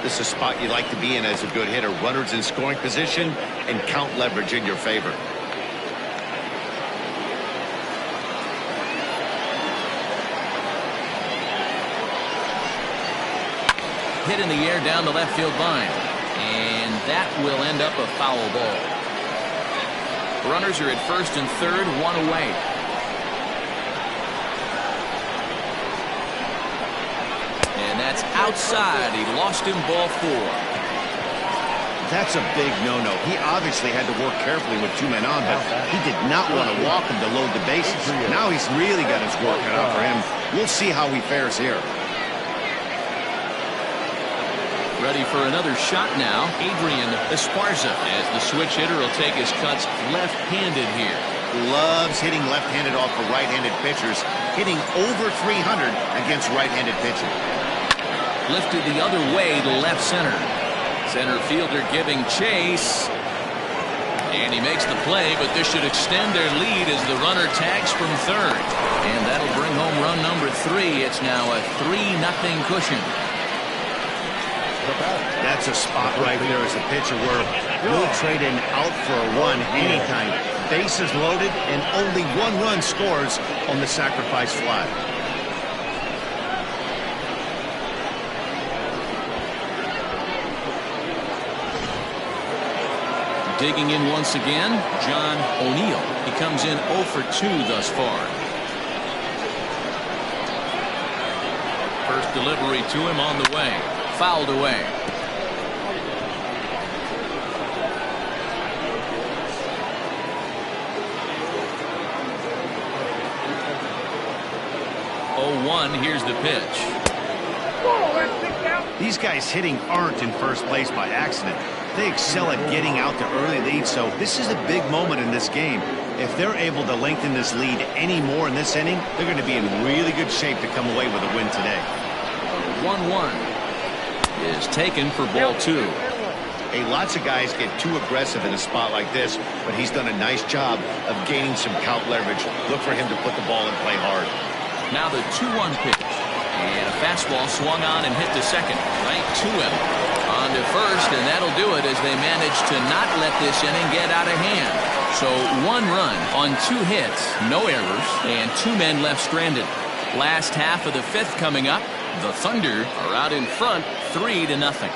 This is a spot you like to be in as a good hitter. Runners in scoring position and count leverage in your favor. Hit in the air down the left field line. And that will end up a foul ball. Runners are at first and third, 1 away. And that's outside. He lost him, ball 4. That's a big no-no. He obviously had to work carefully with 2 men on, but he did not want to walk him to load the bases. Now he's really got his work cut out for him. We'll see how he fares here. Ready for another shot now, Adrian Esparza, as the switch hitter will take his cuts left-handed here. Loves hitting left-handed off for right-handed pitchers, hitting over 300 against right-handed pitching. Lifted the other way to left center. Center fielder giving chase. And he makes the play, but this should extend their lead as the runner tags from third. And that'll bring home run number 3. It's now a 3-0 cushion. That's a spot right there as a pitcher where you'll trade an out for a run anytime. Bases loaded and only 1 run scores on the sacrifice fly. Digging in once again, John O'Neill. He comes in 0 for 2 thus far. First delivery to him on the way. Fouled away. Here's the pitch. These guys hitting aren't in first place by accident. They excel at getting out to early leads, so this is a big moment in this game. If they're able to lengthen this lead any more in this inning, they're going to be in really good shape to come away with a win today. 1-1 is taken for ball 2. Hey, lots of guys get too aggressive in a spot like this, but he's done a nice job of gaining some count leverage. Look for him to put the ball in play hard. Now the 2-1 pitch. And a fastball swung on and hit to second. Right to him. On to first, and that'll do it as they manage to not let this inning get out of hand. So 1 run on 2 hits, no errors, and 2 men left stranded. Last half of the 5th coming up. The Thunder are out in front 3-0.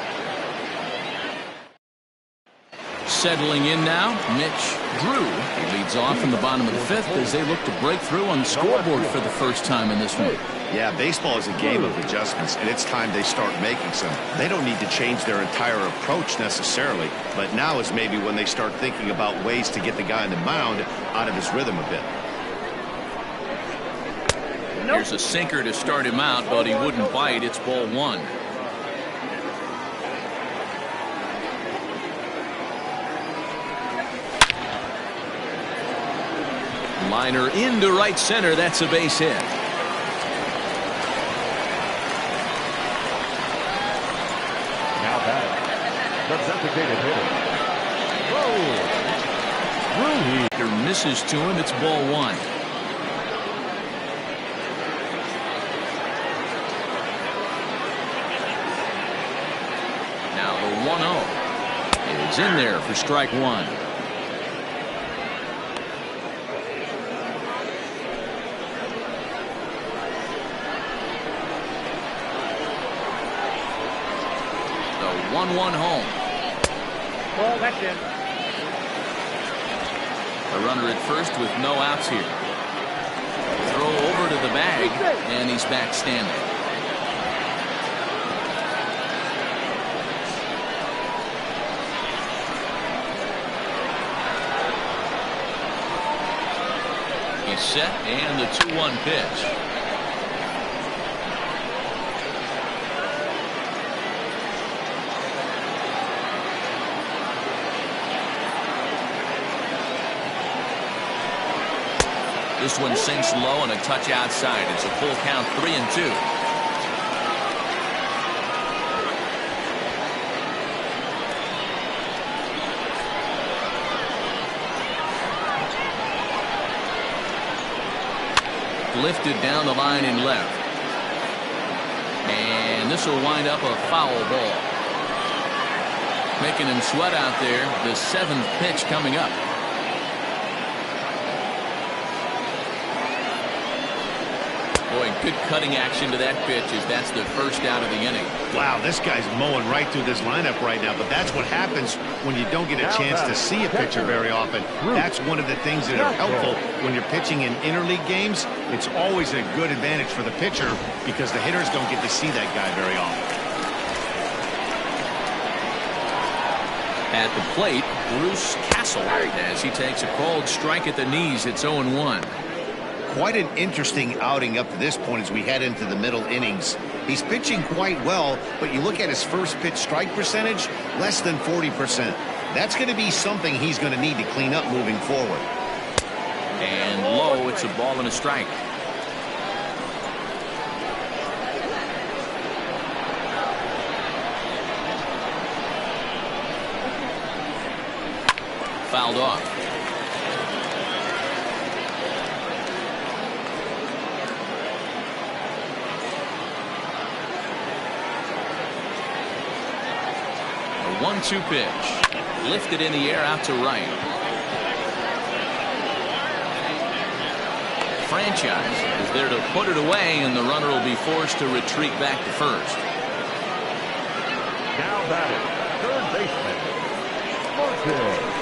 Settling in now, Mitch Drew. He leads off in the bottom of the 5th as they look to break through on the scoreboard for the first time in this one. Yeah, baseball is a game of adjustments, and it's time they start making some. They don't need to change their entire approach necessarily, but now is maybe when they start thinking about ways to get the guy on the mound out of his rhythm a bit. Here's a sinker to start him out, but he wouldn't bite. It's ball 1. Liner into right center. That's a base hit. Now batting, the designated hitter. Drew misses to him. It's ball 1. Now the 1-0 is in there for strike 1. The 1-1 home. Well, that's it. A runner at first with no outs here. Throw over to the bag, and he's back standing. He's set, and the 2-1 pitch. This one sinks low and a touch outside. It's a full count, 3-2. Lifted down the line in left. And this will wind up a foul ball. Making him sweat out there. The 7th pitch coming up. Boy, good cutting action to that pitch as that's the first out of the inning. Wow, this guy's mowing right through this lineup right now, but that's what happens when you don't get a chance to see a pitcher very often. That's one of the things that are helpful when you're pitching in interleague games. It's always a good advantage for the pitcher because the hitters don't get to see that guy very often. At the plate, Bruce Castle as he takes a called strike at the knees. It's 0-1. Quite an interesting outing up to this point as we head into the middle innings. He's pitching quite well, but you look at his first pitch strike percentage, less than 40%. That's going to be something he's going to need to clean up moving forward. And low, it's a ball and a strike. Fouled off. A 1-2 pitch. Lifted in the air out to right. Franchise is there to put it away, and the runner will be forced to retreat back to first. Now batting, third baseman, Martin.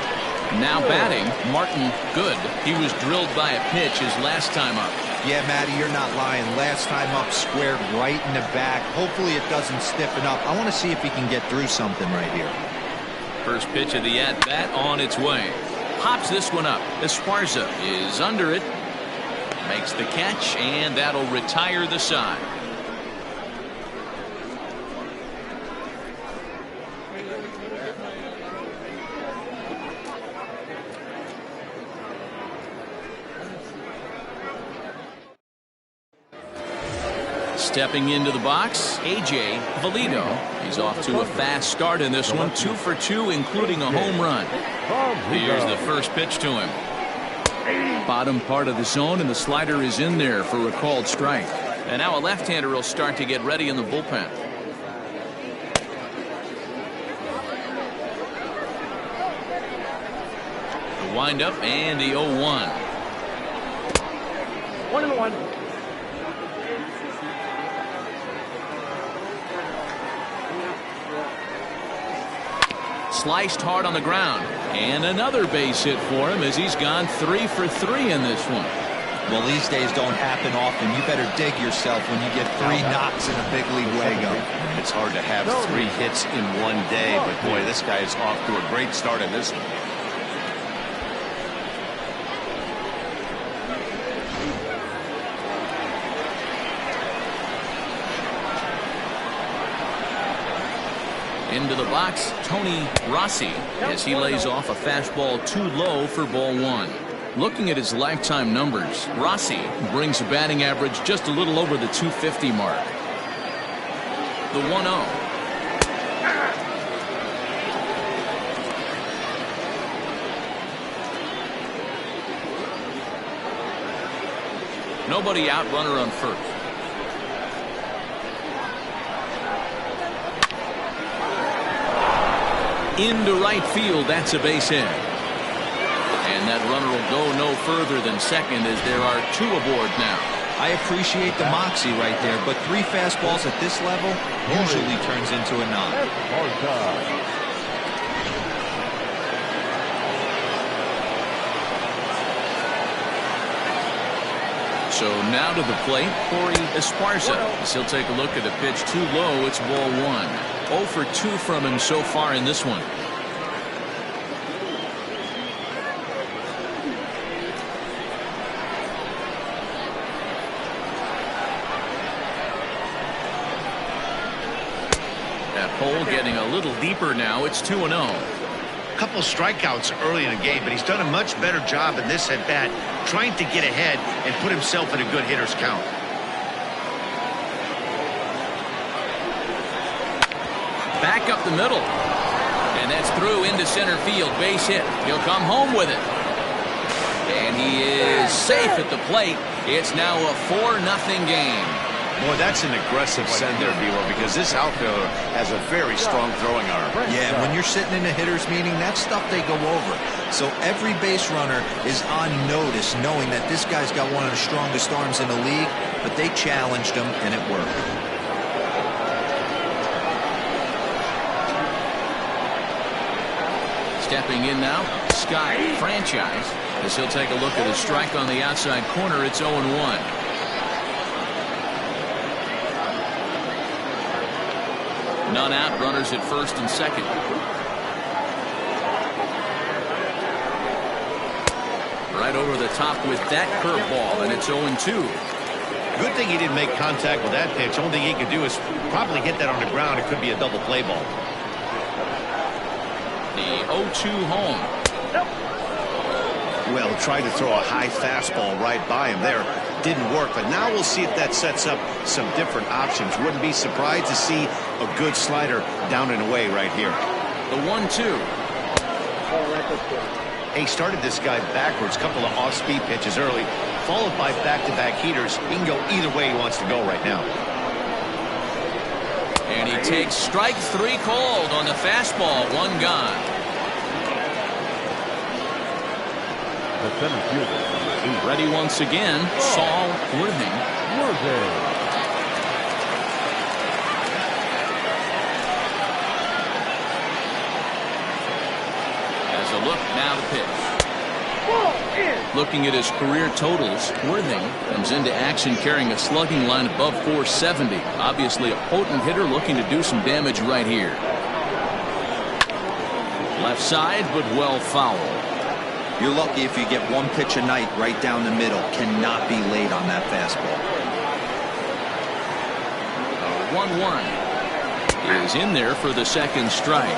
Now batting, Martin Good. He was drilled by a pitch his last time up. Yeah, Matty, you're not lying. Last time up, squared right in the back. Hopefully it doesn't stiffen up. I want to see if he can get through something right here. First pitch of the at-bat on its way. Pops this one up. Esparza is under it. Makes the catch, and that'll retire the side. Stepping into the box, A.J. Valido. He's off to a fast start in this one. 2 for 2, including a home run. Here's the first pitch to him. Bottom part of the zone, and the slider is in there for a called strike. And now a left-hander will start to get ready in the bullpen. wind up and the 0-1. 1-1. Sliced hard on the ground, and another base hit for him as he's gone 3 for 3 in this one. Well, these days don't happen often. You better dig yourself when you get 3 knocks in a big league Wago. It's hard to have 3 hits in one day, but boy, this guy is off to a great start in this one. Into the box, Tony Rossi, as he lays off a fastball too low for ball 1. Looking at his lifetime numbers, Rossi brings a batting average just a little over the 250 mark. The 1-0. Nobody out, runner on first. Into right field, that's a base hit. And that runner will go no further than second as there are 2 aboard now. I appreciate the moxie right there, but 3 fastballs at this level usually turns into a knock. So now to the plate, Corey Esparza. As he'll take a look at a pitch too low, it's ball 1. 0 for 2 from him so far in this one. That hole getting a little deeper now. It's 2-0. Couple strikeouts early in the game, but he's done a much better job in this at bat, trying to get ahead and put himself in a good hitter's count. Back up the middle, and that's through into center field. Base hit. He'll come home with it, and he is safe at the plate. It's now a 4-0 game. Boy, that's an aggressive send there, D-Lo, because this outfielder has a very strong throwing arm. Yeah, when you're sitting in a hitter's meeting, that's stuff they go over. So every base runner is on notice, knowing that this guy's got one of the strongest arms in the league, but they challenged him, and it worked. Stepping in now, Scott Franchise, as he'll take a look at a strike on the outside corner. It's 0-1. None out, runners at first and second. Right over the top with that curveball, and it's 0-2. Good thing he didn't make contact with that pitch. Only thing he could do is probably hit that on the ground. It could be a double play ball. The 0-2 home. Well, tried to throw a high fastball right by him there. Didn't work, but now we'll see if that sets up some different options. Wouldn't be surprised to see a good slider down and away right here. The 1-2. He started this guy backwards, couple of off-speed pitches early, followed by back-to-back heaters. He can go either way he wants to go right now. And he takes strike 3 called on the fastball. 1 gone. The center fielder. Ready once again, Saul Worthing. As a look, now the pitch. Looking at his career totals, Worthing comes into action carrying a slugging line above 470. Obviously a potent hitter looking to do some damage right here. Left side, but well fouled. You're lucky if you get 1 pitch a night right down the middle. Cannot be late on that fastball. 1-1 is in there for the second strike.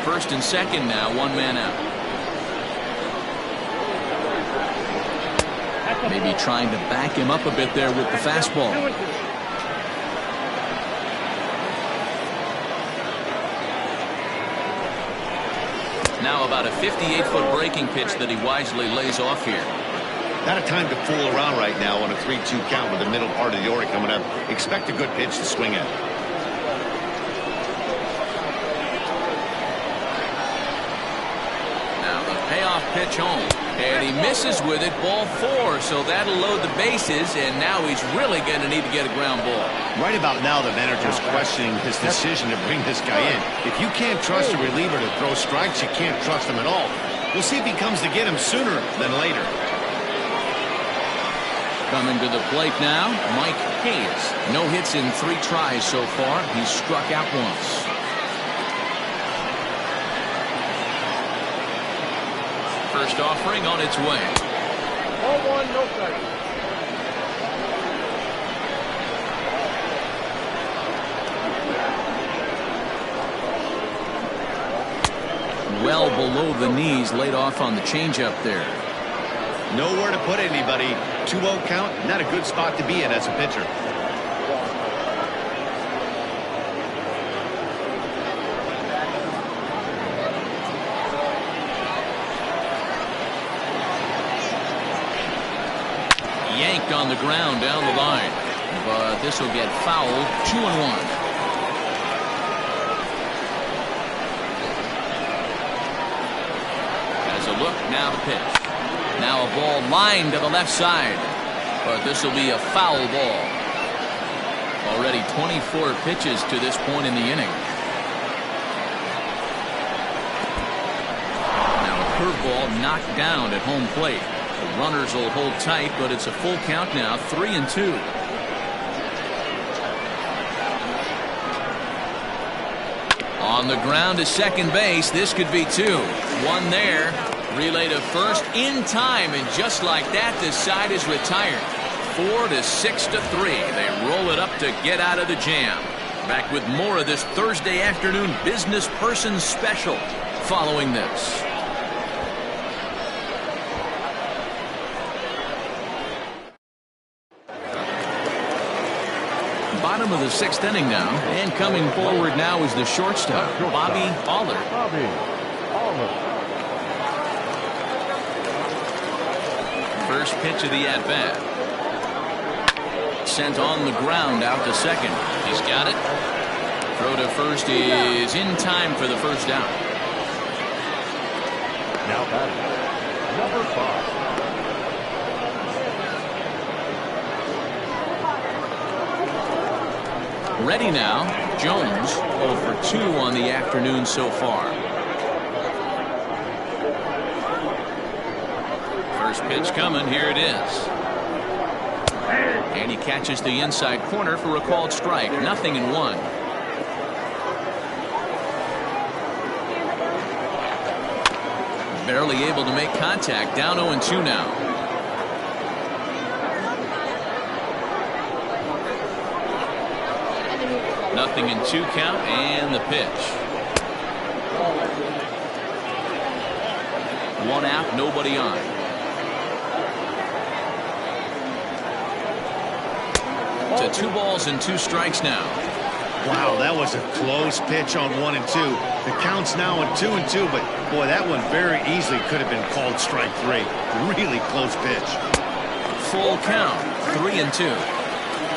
First and second now, 1 man out. Maybe trying to back him up a bit there with the fastball. Now about a 58-foot breaking pitch that he wisely lays off here. Not a time to fool around right now on a 3-2 count with the middle part of the order coming up. Expect a good pitch to swing at. pitch home. And he misses with it, ball 4, so that'll load the bases, and now he's really going to need to get a ground ball. Right about now, the manager's questioning his decision to bring this guy in. If you can't trust a reliever to throw strikes, you can't trust him at all. We'll see if he comes to get him sooner than later. Coming to the plate now, Mike Hayes. No hits in 3 tries so far. He's struck out once. First offering on its way. 0-1, no strike. Well below the knees, laid off on the changeup there. Nowhere to put anybody. 2-0 count, not a good spot to be in as a pitcher. Yanked on the ground down the line, but this will get fouled. 2-1. As a look, now the pitch. Now a ball lined to the left side, but this will be a foul ball. Already 24 pitches to this point in the inning. Now a curveball knocked down at home plate. The runners will hold tight, but it's a full count now, 3-2. On the ground to second base, this could be 2. 1 there. Relay to first in time, and just like that, the side is retired. 4-6-3. They roll it up to get out of the jam. Back with more of this Thursday afternoon business person special following this. Bottom of the 6th inning now, and coming forward now is the shortstop, Bobby Aller. First pitch of the at-bat. Sent on the ground out to second. He's got it. Throw to first is in time for the first down. Now batting, number 5. Ready now, Jones, 0 for 2 on the afternoon so far. First pitch coming, here it is. And he catches the inside corner for a called strike. 0-1. Barely able to make contact, down 0-2 now. Nothing in 2 count, and the pitch. 1 out, nobody on. To 2 balls and 2 strikes now. Wow, that was a close pitch on 1 and 2. The count's now on 2 and 2, but boy, that one very easily could have been called strike 3. Really close pitch. Full count, 3 and 2.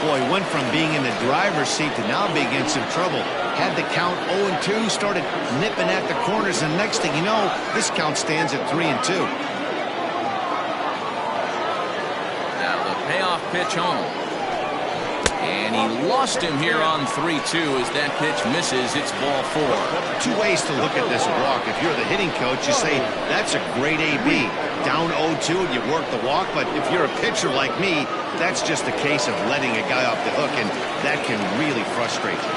Boy, went from being in the driver's seat to now being in some trouble. Had the count 0 and 2, started nipping at the corners, and next thing you know, this count stands at 3 and 2. Now the payoff pitch home. And he lost him here on 3-2 as that pitch misses. It's ball 4. 2 ways to look at this walk. If you're the hitting coach, you say, that's a great AB. Down 0-2 and you work the walk, but if you're a pitcher like me, that's just a case of letting a guy off the hook, and that can really frustrate you.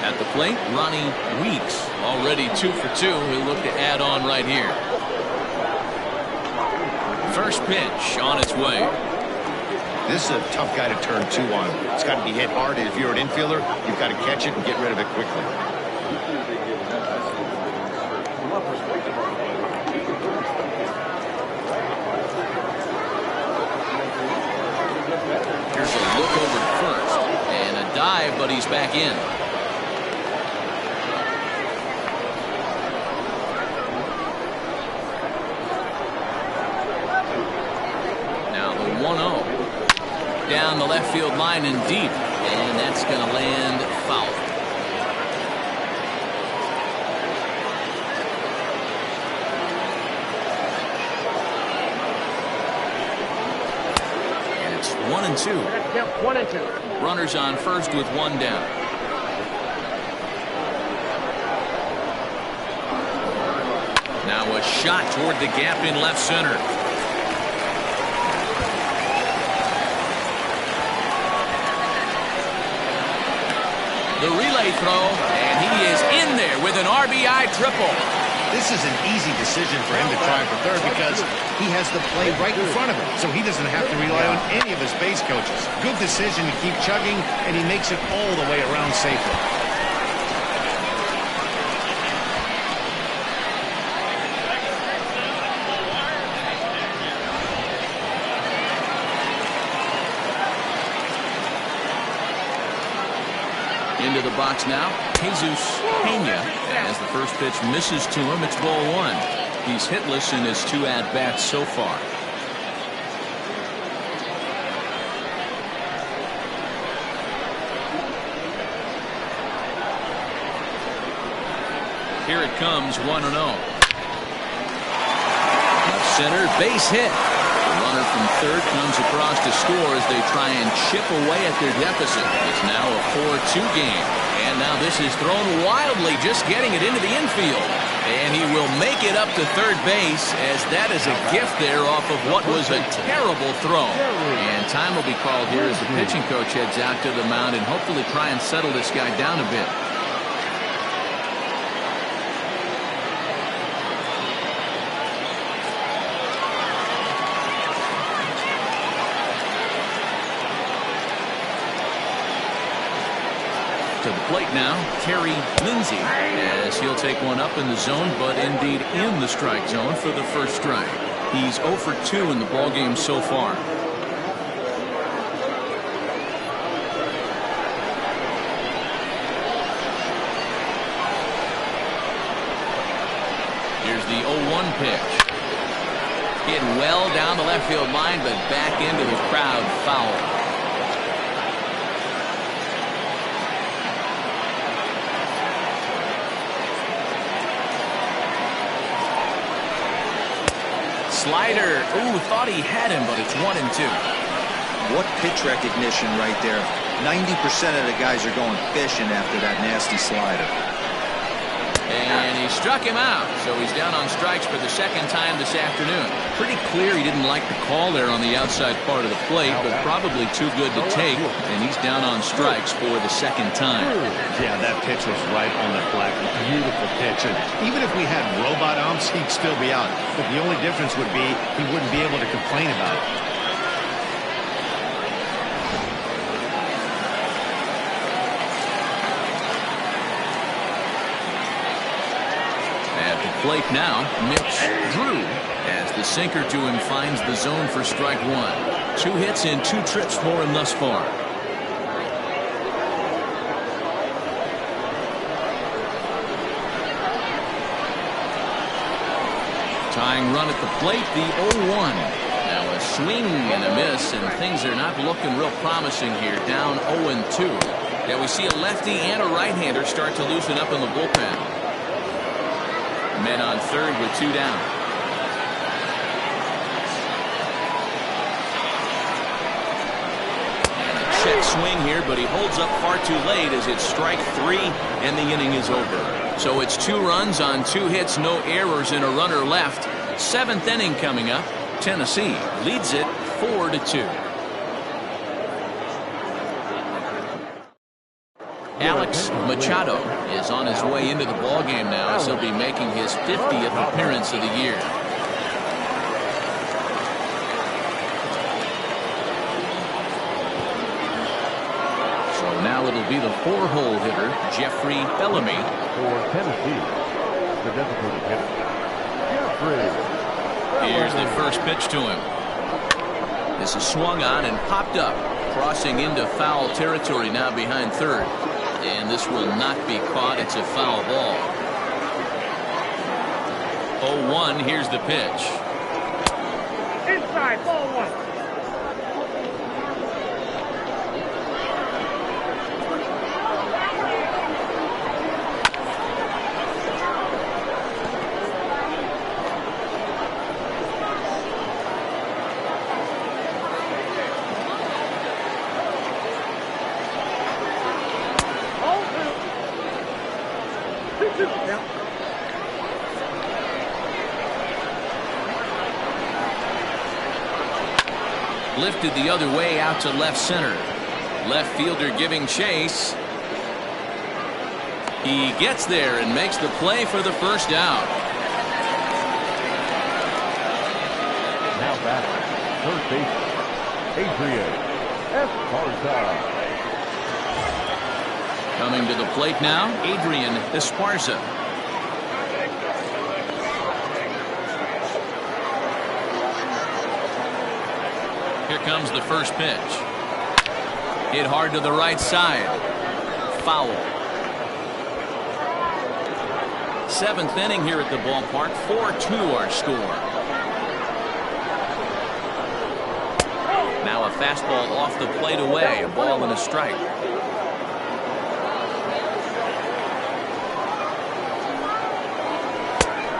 At the plate, Ronnie Weeks, already 2 for 2. He'll look to add on right here. First pitch on its way. This is a tough guy to turn 2 on. It's got to be hit hard, and if you're an infielder, you've got to catch it and get rid of it quickly. Here's a look over at first, and a dive, but he's back in. Now the 1-0. Down the left field line and deep, and that's going to land foul. 1-2. Yep, 1-2. Runners on first with one down. Now a shot toward the gap in left center. The relay throw, and he is in there with an RBI triple. This is an easy decision for him to try for third because he has the play right in front of him, so he doesn't have to rely on any of his base coaches. Good decision to keep chugging, and he makes it all the way around safely. Into the box now, Jesus Pena, as the first pitch misses to him. It's ball one. He's hitless in his 2 at-bats so far. Here it comes, 1-0. Left center, base hit. The runner from third comes across to score as they try and chip away at their deficit. It's now a 4-2 game. And now this is thrown wildly, just getting it into the infield. And he will make it up to third base, as that is a gift there off of what was a terrible throw. And time will be called here as the pitching coach heads out to the mound and hopefully try and settle this guy down a bit. To the plate now, Terry Lindsay, as he'll take one up in the zone, but indeed in the strike zone for the first strike. He's 0 for 2 in the ballgame so far. Here's the 0-1 pitch. Hit well down the left field line, but back into the crowd, foul. Slider. Ooh, thought he had him, but it's 1-2. What pitch recognition right there. 90% of the guys are going fishing after that nasty slider. And he struck him out, so he's down on strikes for the second time this afternoon. Pretty clear he didn't like the call there on the outside part of the plate, but probably too good to take, and he's down on strikes for the second time. Yeah, that pitch was right on the black. Beautiful pitch. And even if we had robot umps, he'd still be out. But the only difference would be he wouldn't be able to complain about it. Plate now, Mitch Drew, as the sinker to him finds the zone for strike one. 2 hits in 2 trips for him thus far. Tying run at the plate, the 0-1. Now a swing and a miss, and things are not looking real promising here. Down 0-2. Now we see a lefty and a right-hander start to loosen up in the bullpen. Men on third with 2 down. And a check swing here, but he holds up far too late as it's strike 3 and the inning is over. So it's 2 runs on 2 hits, no errors, and a runner left. 7th inning coming up. Tennessee leads it 4-2. Alex Machado is on his way into the ballgame now, as he'll be making his 50th appearance of the year. So now it'll be the 4-hole hitter, Jeffrey Bellamy. For Tennessee, the designated hitter, Jeffrey. Here's the first pitch to him. This is swung on and popped up, crossing into foul territory now behind third. And this will not be caught. It's a foul ball. 0-1. Here's the pitch. Inside, ball 1. Lifted the other way out to left center. Left fielder giving chase. He gets there and makes the play for the first down. Now back, third base, Adrian Esparza. Coming to the plate now, Adrian Esparza. Here comes the first pitch. Hit hard to the right side. Foul. Seventh inning here at the ballpark. 4-2 our score. Now a fastball off the plate away. A ball and a strike.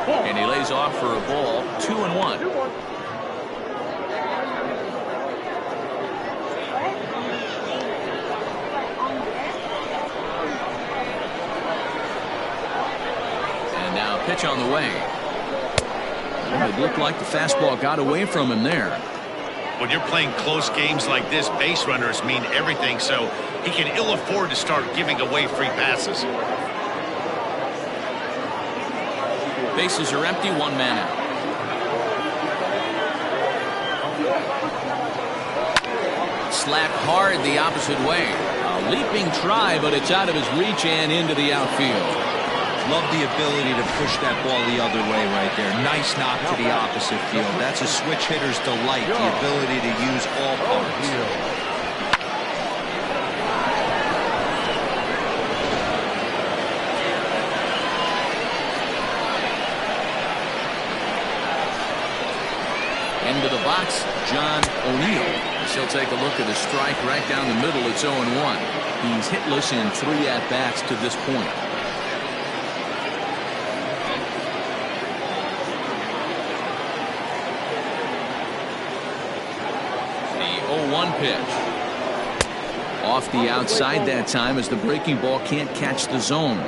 And he lays off for a ball. 2-1. Pitch on the way. Well, it looked like the fastball got away from him there. When you're playing close games like this, base runners mean everything, so he can ill afford to start giving away free passes. Bases are empty, one man out. Slap hard the opposite way. A leaping try, but it's out of his reach and into the outfield. Love the ability to push that ball the other way right there. Nice knock to the opposite field. That's a switch hitter's delight, the ability to use all parts. Into the box, John O'Neill. He'll take a look at a strike right down the middle. It's 0-1. He's hitless in 3 at-bats to this point. Pitch. Off the outside that time as the breaking ball can't catch the zone.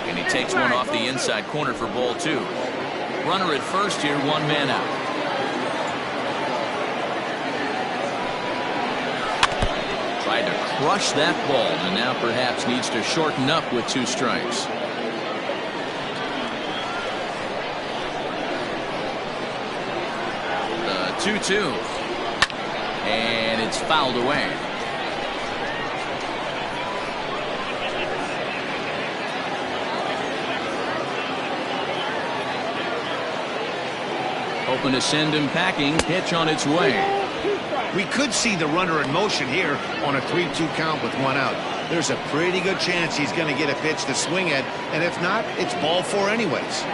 And he takes one off the inside corner for ball 2. Runner at first here, one man out. Tried to crush that ball and now perhaps needs to shorten up with 2 strikes. The 2-2. And it's fouled away. Hoping to send him packing. Pitch on its way. We could see the runner in motion here on a 3-2 count with 1 out. There's a pretty good chance he's going to get a pitch to swing at, and if not, it's ball 4 anyways.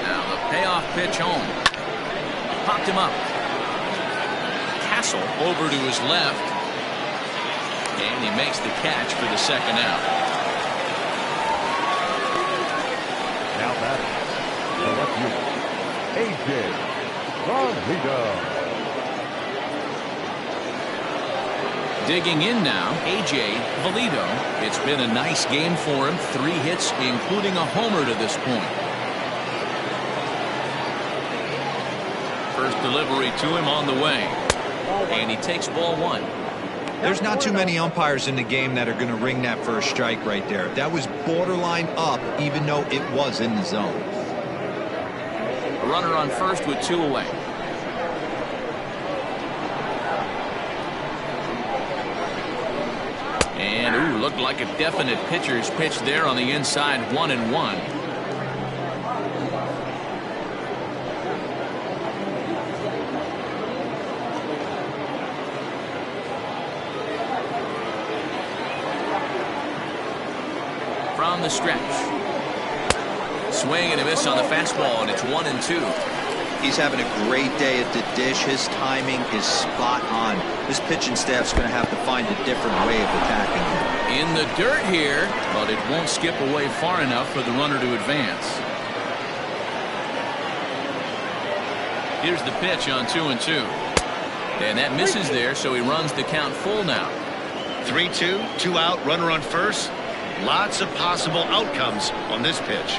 Now the payoff pitch home. Popped him up. Castle over to his left. And he makes the catch for the second out. Now batting, the left unit, A.J. Valido. Digging in now, A.J. Valido. It's been a nice game for him. 3 hits, including a homer to this point. First delivery to him on the way. And he takes ball 1. There's not too many umpires in the game that are going to ring that first strike right there. That was borderline up, even though it was in the zone. A runner on first with 2 away. And ooh, looked like a definite pitcher's pitch there on the inside. 1-1. From the stretch. Swing and a miss on the fastball, and it's 1-2. He's having a great day at the dish. His timing is spot on. This pitching staff's going to have to find a different way of attacking him. In the dirt here, but it won't skip away far enough for the runner to advance. Here's the pitch on 2-2. And that misses there, so he runs the count full now. 3-2, 2 out, runner on first. Lots of possible outcomes on this pitch.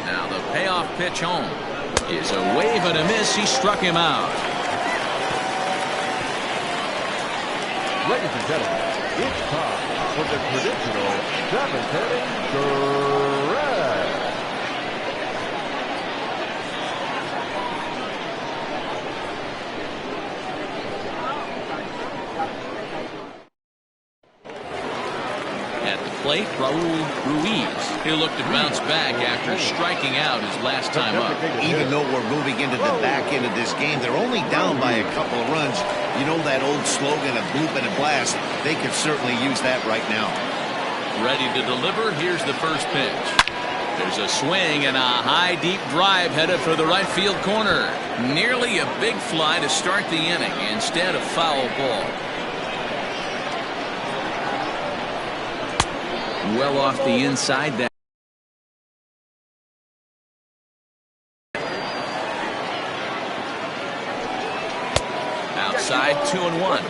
Now the payoff pitch home is a wave and a miss. He struck him out. Ladies and gentlemen, it's time for the traditional 7th inning stretch. At the plate, Raul Ruiz. He'll look to bounce back after striking out his last time up. Even though we're moving into the back end of this game, they're only down by a couple of runs. You know that old slogan, a bloop and a blast. They could certainly use that right now. Ready to deliver. Here's the first pitch. There's a swing and a high deep drive headed for the right field corner. Nearly a big fly to start the inning. Instead, a foul ball. Well off the inside. That outside, 2-1.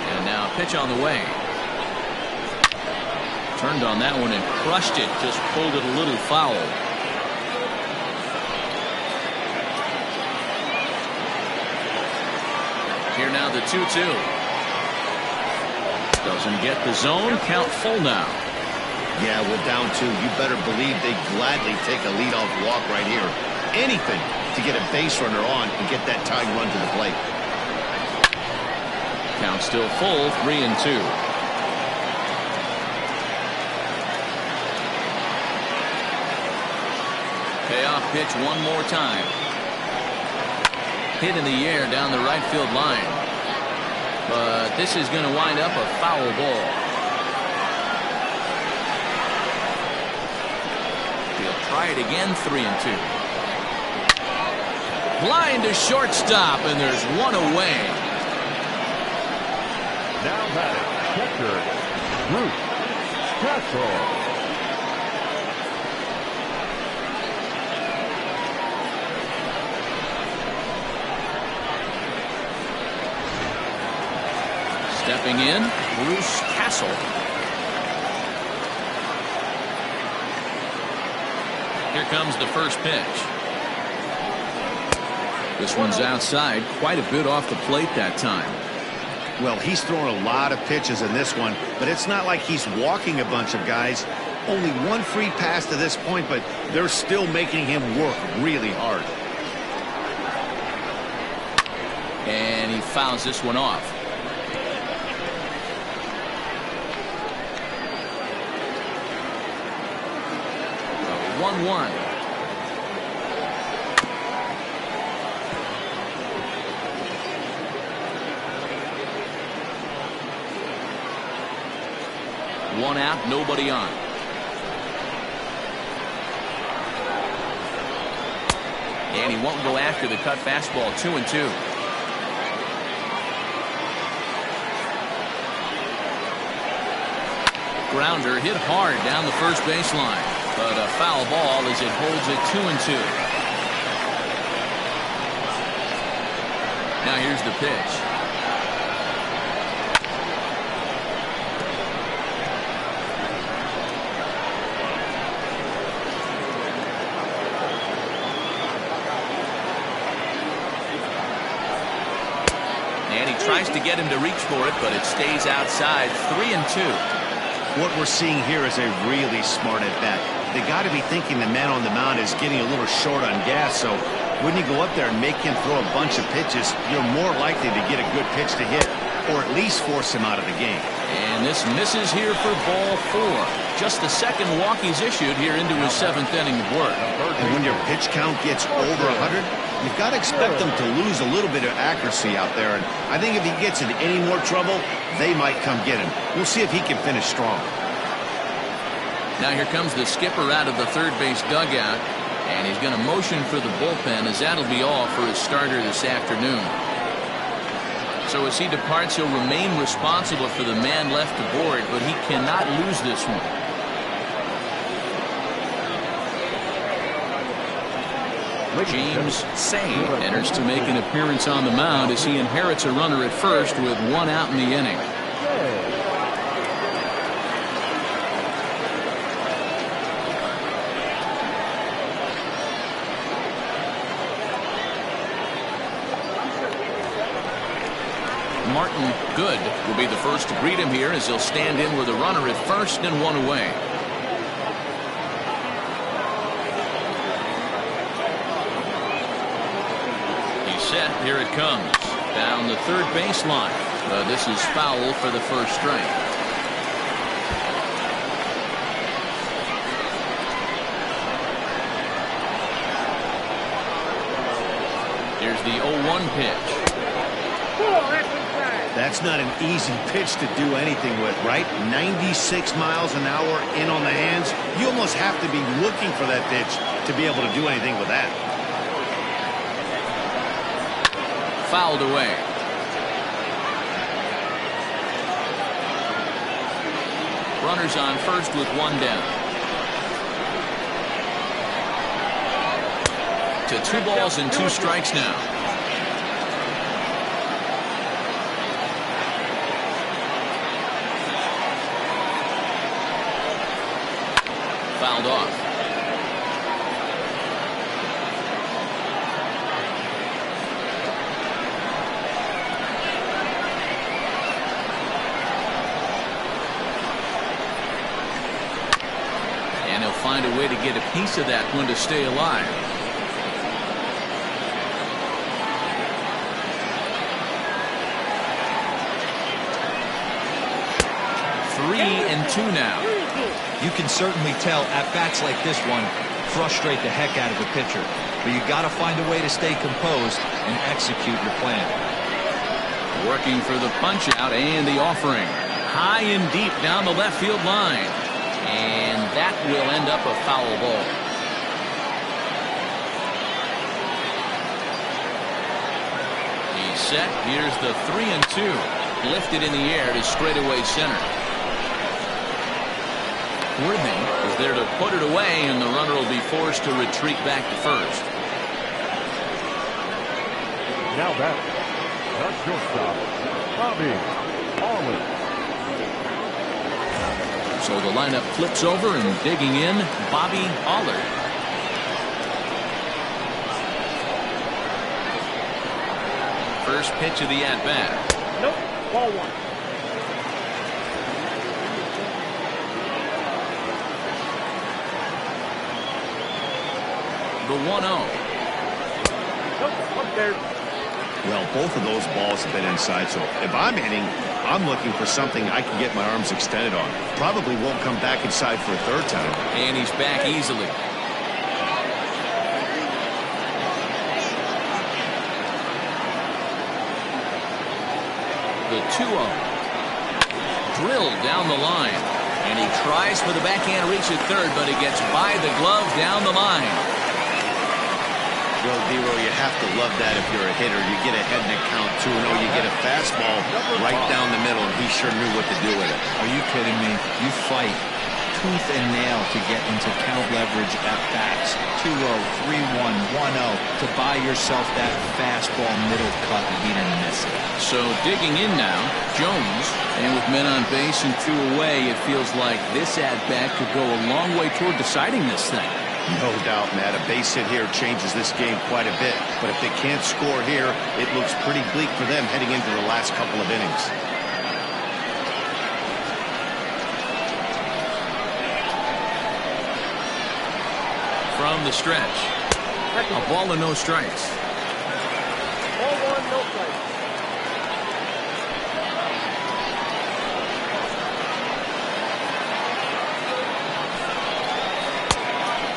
And now a pitch on the way. Turned on that one and crushed it. Just pulled it a little foul. Here now the 2-2. Doesn't get the zone. Count full now. Yeah, we're down 2. You better believe they gladly take a leadoff walk right here. Anything to get a base runner on and get that tying run to the plate. Count still full, 3-2. Payoff pitch one more time. Hit in the air down the right field line. But this is going to wind up a foul ball. He'll try it again, 3-2. Line to shortstop, and there's one away. Now batting, catcher, Bruce Castle. Stepping in, Bruce Castle. Here comes the first pitch. This one's outside, quite a bit off the plate that time. Well, he's throwing a lot of pitches in this one, but it's not like he's walking a bunch of guys. Only one free pass to this point, but they're still making him work really hard. And he fouls this one off. 1-1. One out, nobody on. And he won't go after the cut fastball. 2-2. Grounder hit hard down the first baseline. But a foul ball as it holds it 2-2. Now here's the pitch. And he tries to get him to reach for it, but it stays outside. 3-2. What we're seeing here is a really smart at-bat. They got to be thinking the man on the mound is getting a little short on gas, so when you go up there and make him throw a bunch of pitches, you're more likely to get a good pitch to hit, or at least force him out of the game. And this misses here for ball 4. Just the second walk he's issued here into his 7th inning of work. And when your pitch count gets over 100, You've got to expect them to lose a little bit of accuracy out there, and I think if he gets in any more trouble, they might come get him. We'll see if he can finish strong. Now here comes the skipper out of the third base dugout, and he's going to motion for the bullpen, as that'll be all for his starter this afternoon. So as he departs, he'll remain responsible for the man left aboard, but he cannot lose this one. James Say enters to make an appearance on the mound as he inherits a runner at first with one out in the inning. Martin Good will be the first to greet him here as he'll stand in with a runner at first and one away. Set, here it comes down the third baseline. This is foul for the first strike. Here's the 0-1 pitch. That's not an easy pitch to do anything with, right? 96 miles an hour in on the hands. You almost have to be looking for that pitch to be able to do anything with that. Fouled away. Runners on first with one down. To 2 balls and 2 strikes now. Fouled off. Find a way to get a piece of that one to stay alive. Three and two now. You can certainly tell at bats like this one frustrate the heck out of a pitcher, but you got to find a way to stay composed and execute your plan. Working for the punch out and the offering. High and deep down the left field line. And that will end up a foul ball. He's set. Here's the 3-2. Lifted in the air to straightaway center. Worthing is there to put it away, and the runner will be forced to retreat back to first. Now back, the shortstop, Bobby Allard. So the lineup flips over, and digging in, Bobby Allard. First pitch of the at-bat. Nope, ball one. The 1-0. Nope, up there. Well, both of those balls have been inside, so if I'm hitting, I'm looking for something I can get my arms extended on. Probably won't come back inside for a third time. And he's back easily. The 2-0. Drilled down the line. And he tries for the backhand reach at third, but he gets by the glove down the line. Well, Dero, you have to love that if you're a hitter. You get ahead in the count 2-0. You get a fastball right down the middle, and he sure knew what to do with it. Are you kidding me? You fight tooth and nail to get into count leverage at bats. 2-0, 3-1, 1-0 to buy yourself that fastball middle cut, and he didn't miss it. So digging in now, Jones, and with men on base and 2 away, it feels like this at-bat could go a long way toward deciding this thing. No doubt, Matt. A base hit here changes this game quite a bit. But if they can't score here, it looks pretty bleak for them heading into the last couple of innings. From the stretch, a ball and no strikes. Ball one, no strikes.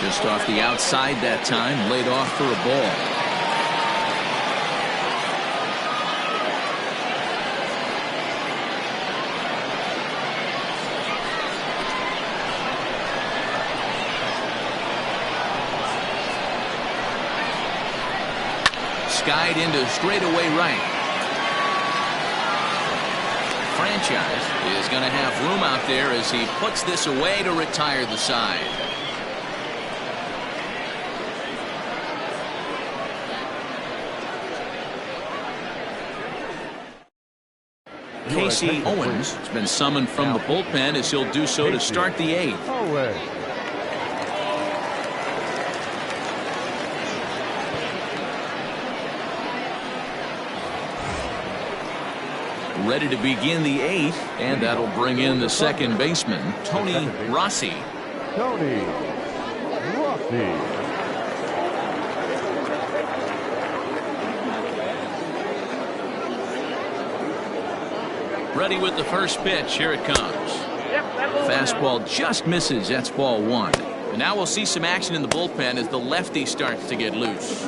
Just off the outside that time, laid off for a ball. skied into straightaway right. Franchise is going to have room out there as he puts this away to retire the side. Casey Owens has been summoned from the bullpen as he'll do so to start the 8th. Ready to begin the 8th, and that'll bring in the second baseman, Tony Rossi. Tony Rossi. Ready with the first pitch. Here it comes. Fastball just misses. That's ball 1. And now we'll see some action in the bullpen as the lefty starts to get loose.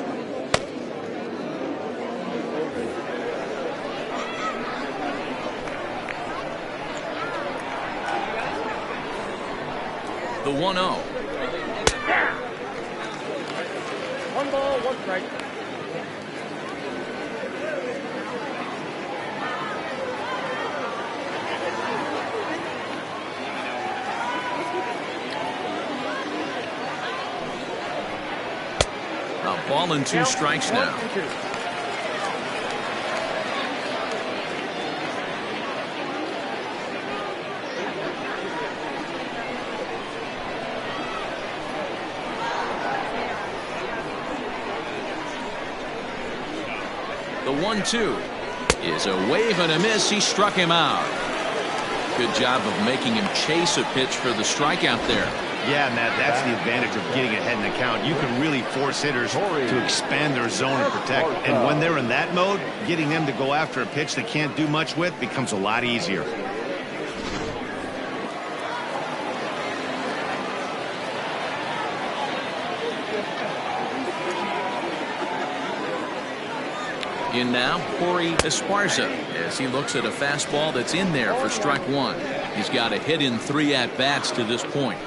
The 1-0. 1 ball, 1 strike. A ball and 2 strikes now. 1-2. The 1-2 is a wave and a miss. He struck him out. Good job of making him chase a pitch for the strikeout there. Yeah, Matt, that's the advantage of getting ahead in the count. You can really force hitters to expand their zone and protect. And when they're in that mode, getting them to go after a pitch they can't do much with becomes a lot easier. In now, Corey Esparza as he looks at a fastball that's in there for strike 1. He's got a hit in 3 at-bats to this point.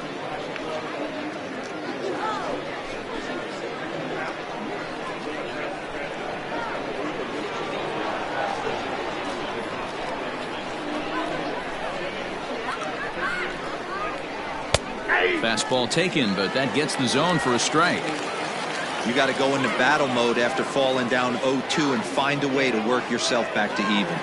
Fastball taken, but that gets the zone for a strike. You got to go into battle mode after falling down 0-2 and find a way to work yourself back to even.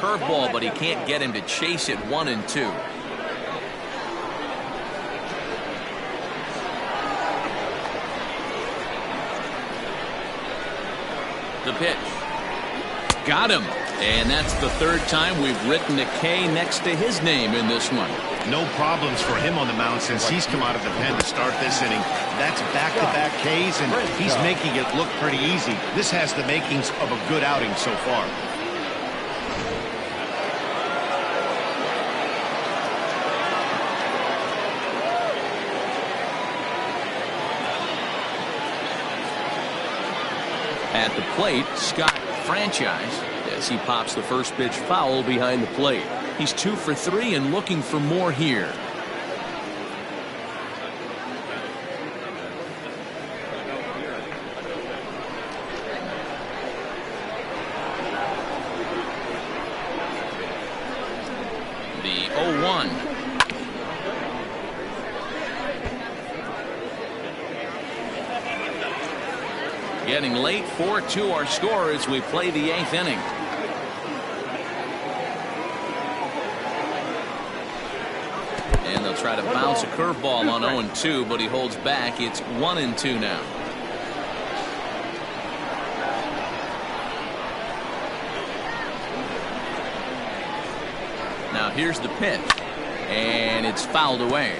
Curveball, but he can't get him to chase it. 1-2. The pitch. Got him. And that's the 3rd time we've written a K next to his name in this one. No problems for him on the mound since he's come out of the pen to start this inning. That's back-to-back Ks, and he's making it look pretty easy. This has the makings of a good outing so far. At the plate, Scott Franchise as he pops the first pitch foul behind the plate. He's 2 for 3 and looking for more here. The 0-1. Getting late, 4-2 our score as we play the 8th inning. And they'll try to bounce a curveball on 0-2, but he holds back. It's 1-2 now. Now here's the pitch, and it's fouled away.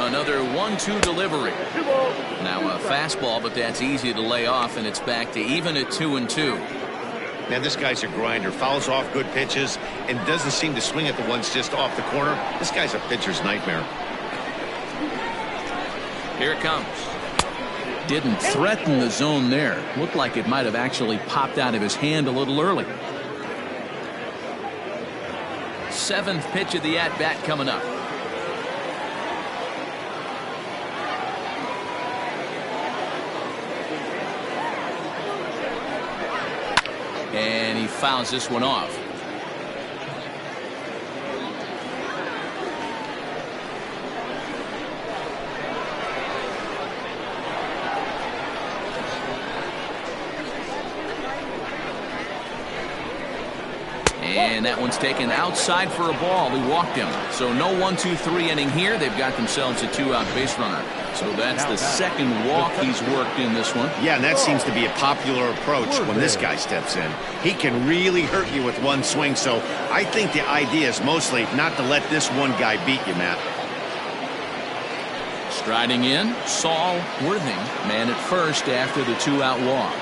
Another 1-2 delivery. Now a fastball, but that's easy to lay off, and it's back to even at 2-2. Man, this guy's a grinder. Fouls off good pitches and doesn't seem to swing at the ones just off the corner. This guy's a pitcher's nightmare. Here it comes. Didn't threaten the zone there. Looked like it might have actually popped out of his hand a little early. Seventh pitch of the at-bat coming up. And he fouls this one off. And that one's taken outside for a ball. He walked him. So no 1-2-3 inning here. They've got themselves a 2-out base runner. So that's the second walk he's worked in this one. Yeah, and that seems to be a popular approach when this guy steps in. He can really hurt you with one swing. So I think the idea is mostly not to let this one guy beat you, Matt. Striding in, Saul Worthing, man at first after the 2-out walk.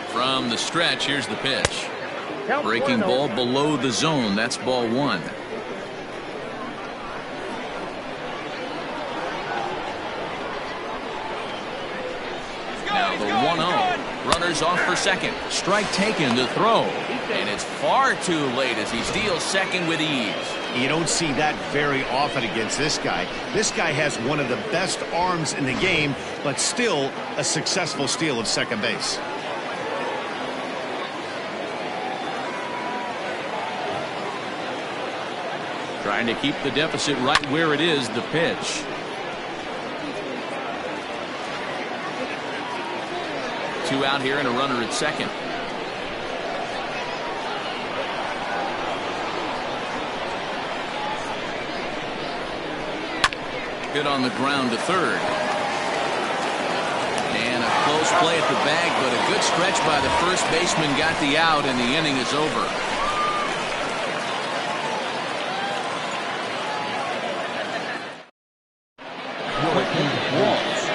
From the stretch, here's the pitch. Breaking ball below the zone. That's ball one. Now the 1-0. Runners off for second. Strike taken to throw. And it's far too late as he steals second with ease. You don't see that very often against this guy. This guy has one of the best arms in the game, but still a successful steal of second base. Trying to keep the deficit right where it is, the pitch. 2 out here and a runner at second. Hit on the ground to third. And a close play at the bag, but a good stretch by the first baseman got the out, and the inning is over.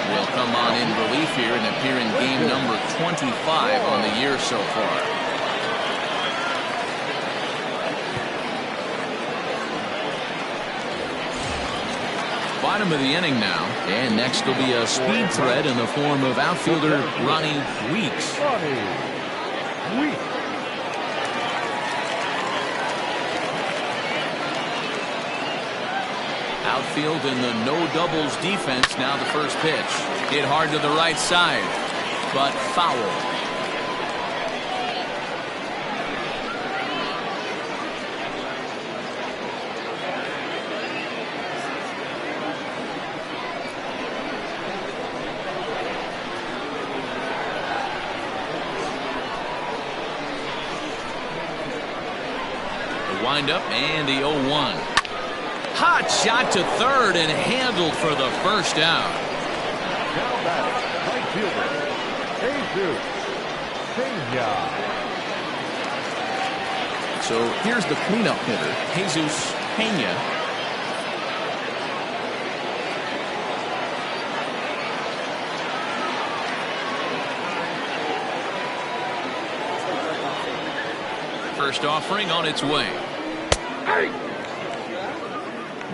Will come on in relief here and appear in game number 25 on the year so far. Bottom of the inning now, and next will be a speed threat in the form of outfielder Ronnie Weeks. Outfield in the no doubles defense. Now the first pitch. Hit hard to the right side, but foul. The windup and the 0-1. Hot shot to third and handled for the first out. Now batting, right fielder, Jesus Pena. So here's the cleanup hitter, Jesus Pena. First offering on its way.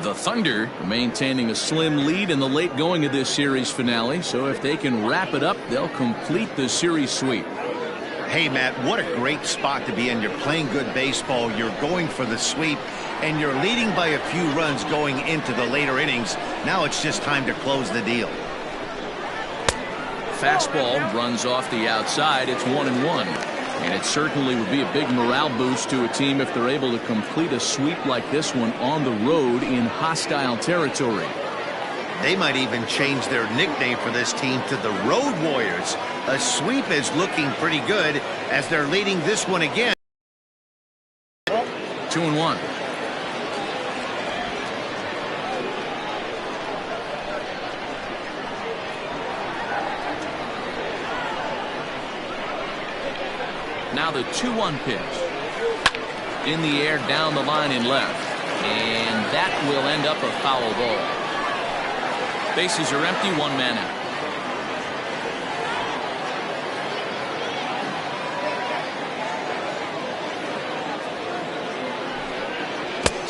The Thunder maintaining a slim lead in the late going of this series finale, so if they can wrap it up, they'll complete the series sweep. Hey, Matt, what a great spot to be in. You're playing good baseball, you're going for the sweep, and you're leading by a few runs going into the later innings. Now it's just time to close the deal. Fastball runs off the outside. It's 1-1. And it certainly would be a big morale boost to a team if they're able to complete a sweep like this one on the road in hostile territory. They might even change their nickname for this team to the Road Warriors. A sweep is looking pretty good as they're leading this one again. 2-1. Now the 2-1 pitch. In the air, down the line and left. And that will end up a foul ball. Bases are empty, 1 man out.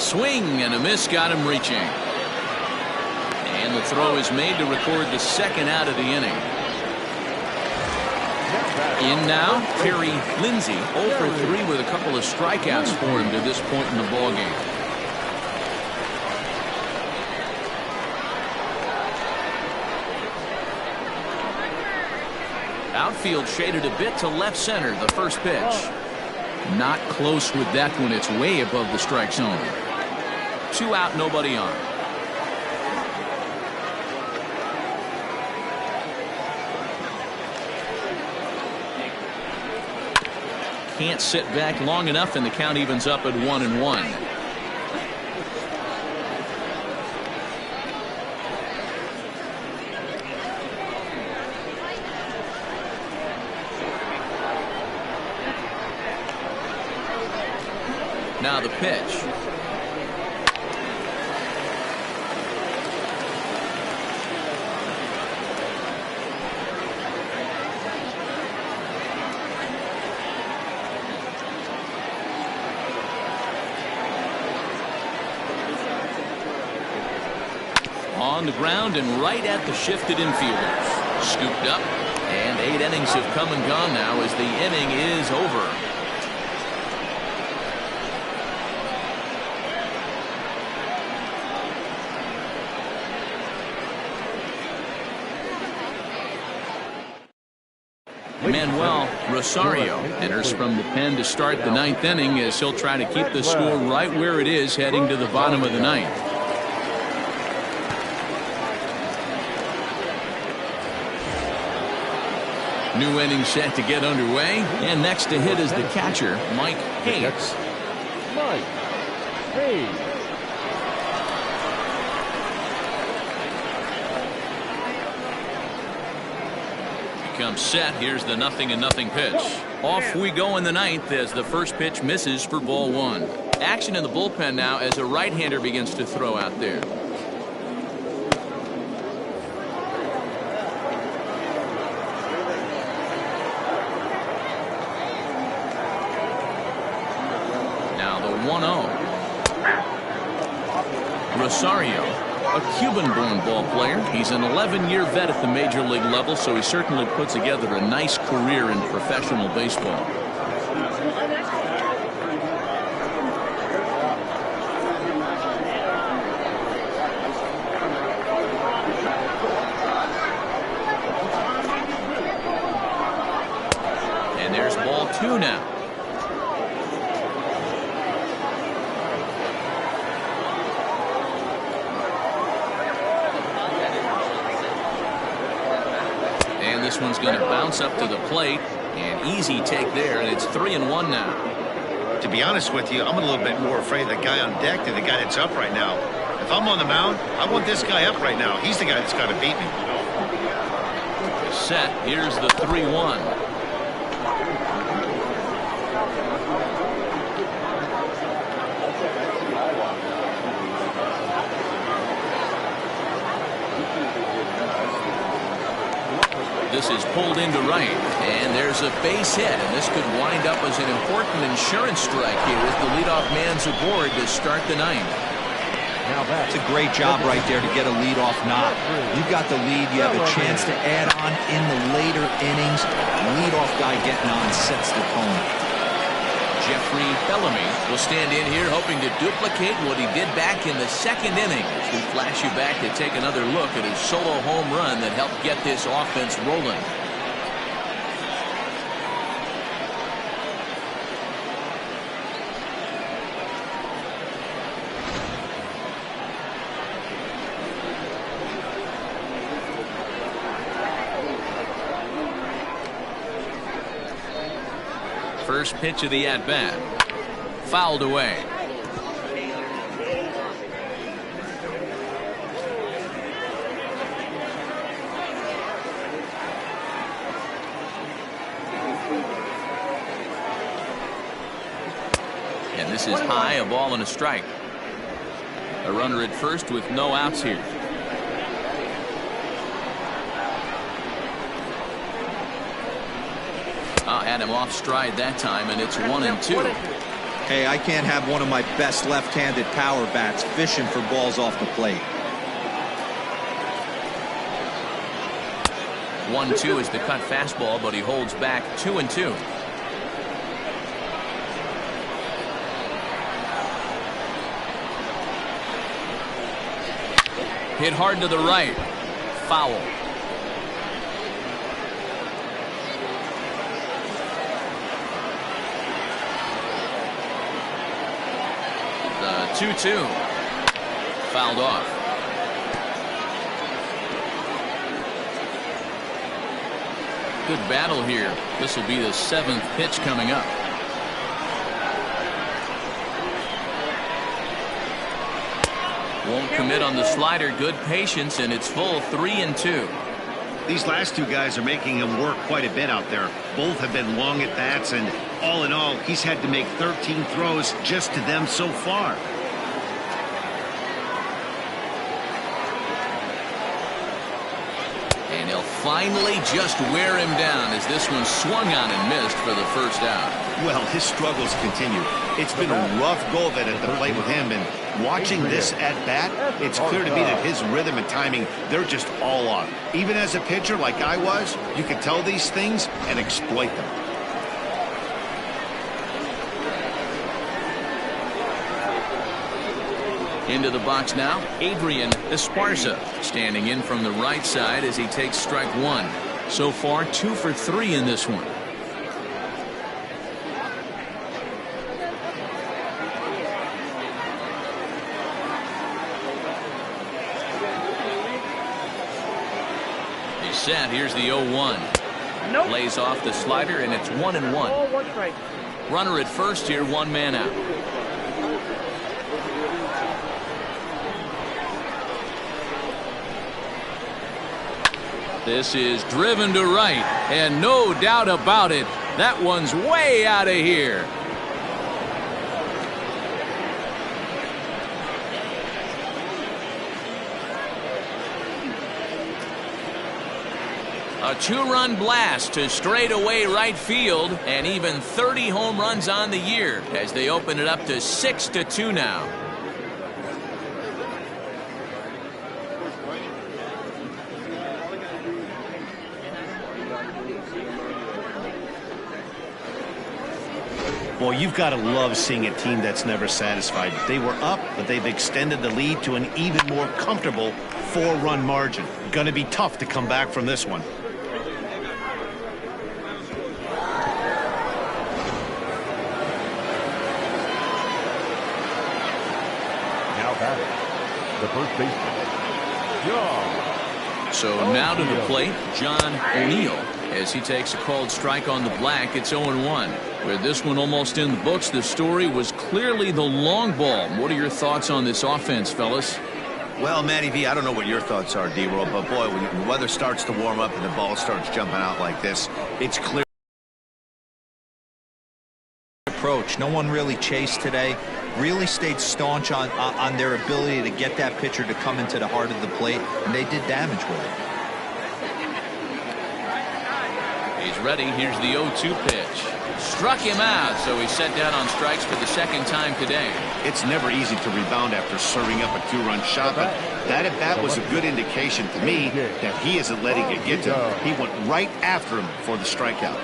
Swing and a miss got him reaching. And the throw is made to record the second out of the inning. In now, Terry Lindsay, 0 for 3 with a couple of strikeouts for him to this point in the ballgame. Outfield shaded a bit to left center, the first pitch. Not close with that one. It's way above the strike zone. 2 out, nobody on. Can't sit back long enough, and the count evens up at 1-1. Now the pitch. On the ground and right at the shifted infielders. Scooped up, and 8 innings have come and gone now as the inning is over. Manuel Rosario enters from the pen to start the 9th inning as he'll try to keep the score right where it is heading to the bottom of the 9th. New inning set to get underway, and next to hit is the catcher, Mike Hayes. Mike Hayes. Comes set. Here's the 0-0 pitch. Off we go in the 9th as the first pitch misses for ball 1. Action in the bullpen now as a right-hander begins to throw out there. Now the 1-0. Rosario, a Cuban-born ball player. He's an 11-year vet at the major league level, so he certainly put together a nice career in professional baseball. And there's ball 2 now. This one's going to bounce up to the plate, and easy take there, and it's 3-1 now. To be honest with you, I'm a little bit more afraid of the guy on deck than the guy that's up right now. If I'm on the mound, I want this guy up right now. He's the guy that's got to beat me. Set. Here's the 3-1. This is pulled into right, and there's a base hit, and this could wind up as an important insurance strike here as the leadoff man's aboard to start the 9th. Now that's a great job right there to get a leadoff knock. You've got the lead, you have a chance to add on in the later innings. Leadoff guy getting on sets the tone. Jeffrey Bellamy will stand in here hoping to duplicate what he did back in the 2nd inning. We flash you back to take another look at his solo home run that helped get this offense rolling. First pitch of the at-bat. Fouled away. And this is high, a ball and a strike. A runner at first with no outs here. Had him off stride that time, and it's 1-2. Hey, I can't have one of my best left-handed power bats fishing for balls off the plate. 1-2 is the cut fastball, but he holds back 2-2. Hit hard to the right. Foul. The 2-2. Fouled off. Good battle here. This will be the 7th pitch coming up. Won't commit on the slider. Good patience, and it's full 3-2. These last two guys are making him work quite a bit out there. Both have been long at bats, and all in all, he's had to make 13 throws just to them so far. And he'll finally just wear him down as this one swung on and missed for the first out. Well, his struggles continue. It's been a rough go of it at the plate with him, and watching this at bat, it's clear to me that his rhythm and timing, they're just all off. Even as a pitcher like I was, you can tell these things and exploit them. Into the box now, Adrian Esparza standing in from the right side as he takes strike one. So far, 2 for 3 in this one. He's set. Here's the 0-1. Nope. Lays off the slider, and it's 1-1. Ball, 1 strike. Runner at first here, 1 man out. This is driven to right, and no doubt about it, that one's way out of here. A 2-run blast to straightaway right field, and even 30 home runs on the year as they open it up to 6-2 now. Boy, you've got to love seeing a team that's never satisfied. They were up, but they've extended the lead to an even more comfortable 4-run margin. Going to be tough to come back from this one. Now batting, the first baseman, John. So now to the plate, John O'Neill, as he takes a called strike on the black. It's 0-1. With this one almost in the books, the story was clearly the long ball. What are your thoughts on this offense, fellas? Well, Matty V, I don't know what your thoughts are, D-Roll, but boy, when the weather starts to warm up and the ball starts jumping out like this, it's clear. Approach. No one really chased today. Really stayed staunch on their ability to get that pitcher to come into the heart of the plate, and they did damage with it. He's ready. Here's the 0-2 pitch. Struck him out, so he's set down on strikes for the second time today. It's never easy to rebound after serving up a 2-run shot, but that at bat was a good indication to me that he isn't letting it get to him. He went right after him for the strikeout.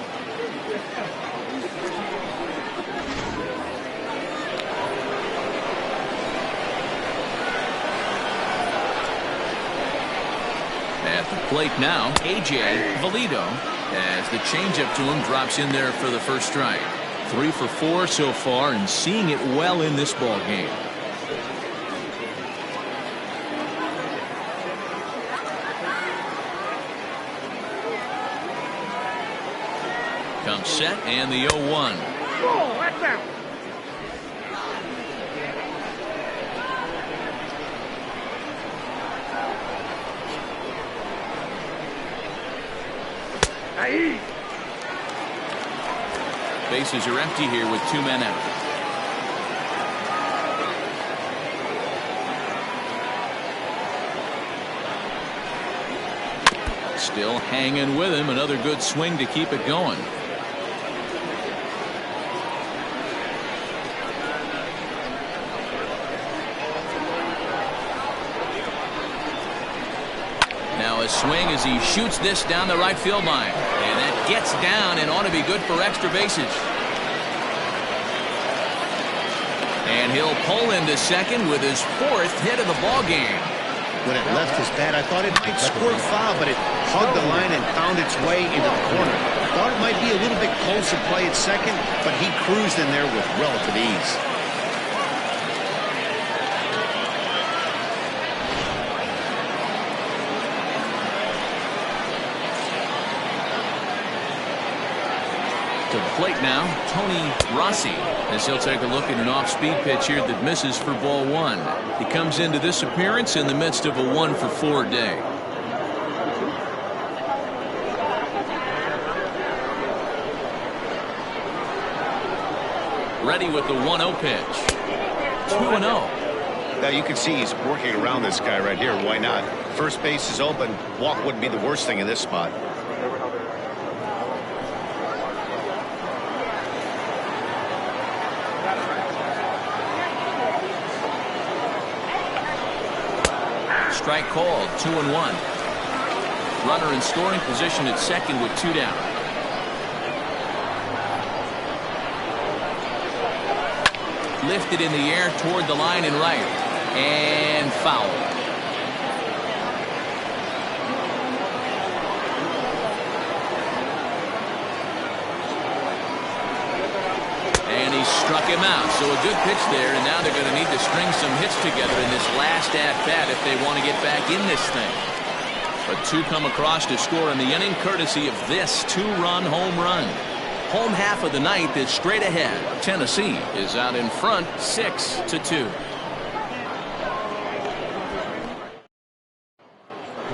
At the plate now, A.J. Valido, as the changeup to him drops in there for the first strike. 3 for 4 so far, and seeing it well in this ball game. Comes set, and the 0-1. Oh, that's out. Bases are empty here with 2 men out. Still hanging with him. Another good swing to keep it going. Now a swing as he shoots this down the right field line. And that gets down and ought to be good for extra bases. And he'll pull into second with his 4th hit of the ball game. When it left his bat, I thought it might squirt foul, but it hugged the line and found its way into the corner. Thought it might be a little bit closer play at second, but he cruised in there with relative ease. To the plate now, Tony Rossi, as he'll take a look at an off-speed pitch here that misses for ball 1. He comes into this appearance in the midst of a 1-for-4 day. Ready with the 1-0 pitch. 2-0. Now you can see he's working around this guy right here. Why not? First base is open. Walk wouldn't be the worst thing in this spot. Strike called, 2-1. Runner in scoring position at second with 2 down. Lifted in the air toward the line and right. And foul. And he struck him out. So a good pitch there, and now they're going to need to string some hits together in this last at-bat if they want to get back in this thing. But 2 come across to score in the inning courtesy of this 2-run home run. Home half of the ninth is straight ahead. Tennessee is out in front 6-2.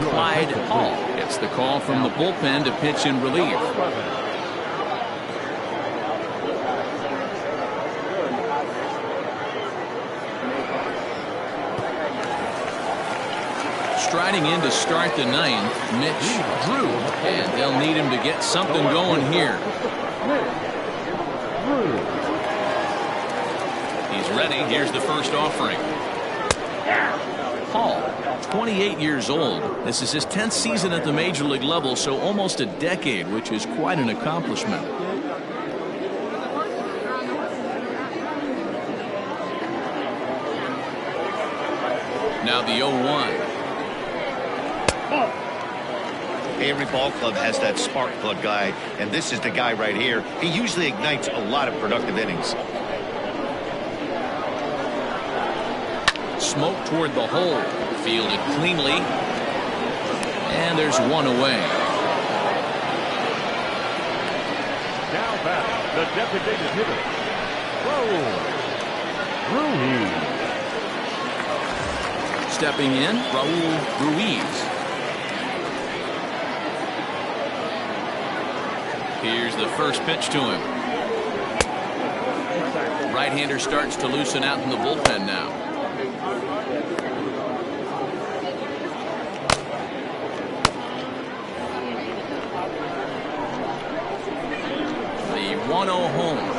Clyde Hall gets the call from the bullpen to pitch in relief. Striding in to start the ninth, Mitch Drew, and they'll need him to get something going here. He's ready. Here's the first offering. Hall, 28 years old. This is his 10th season at the major league level, so almost a decade, which is quite an accomplishment. Now the 0-1. Every ball club has that spark plug guy, and this is the guy right here. He usually ignites a lot of productive innings. Smoke toward the hole. Fielded cleanly. And there's one away. Now back, the designated hitter, Raul Ruiz. Stepping in, Raul Ruiz. Here's the first pitch to him. Right-hander starts to loosen out in the bullpen now. The 1-0 home.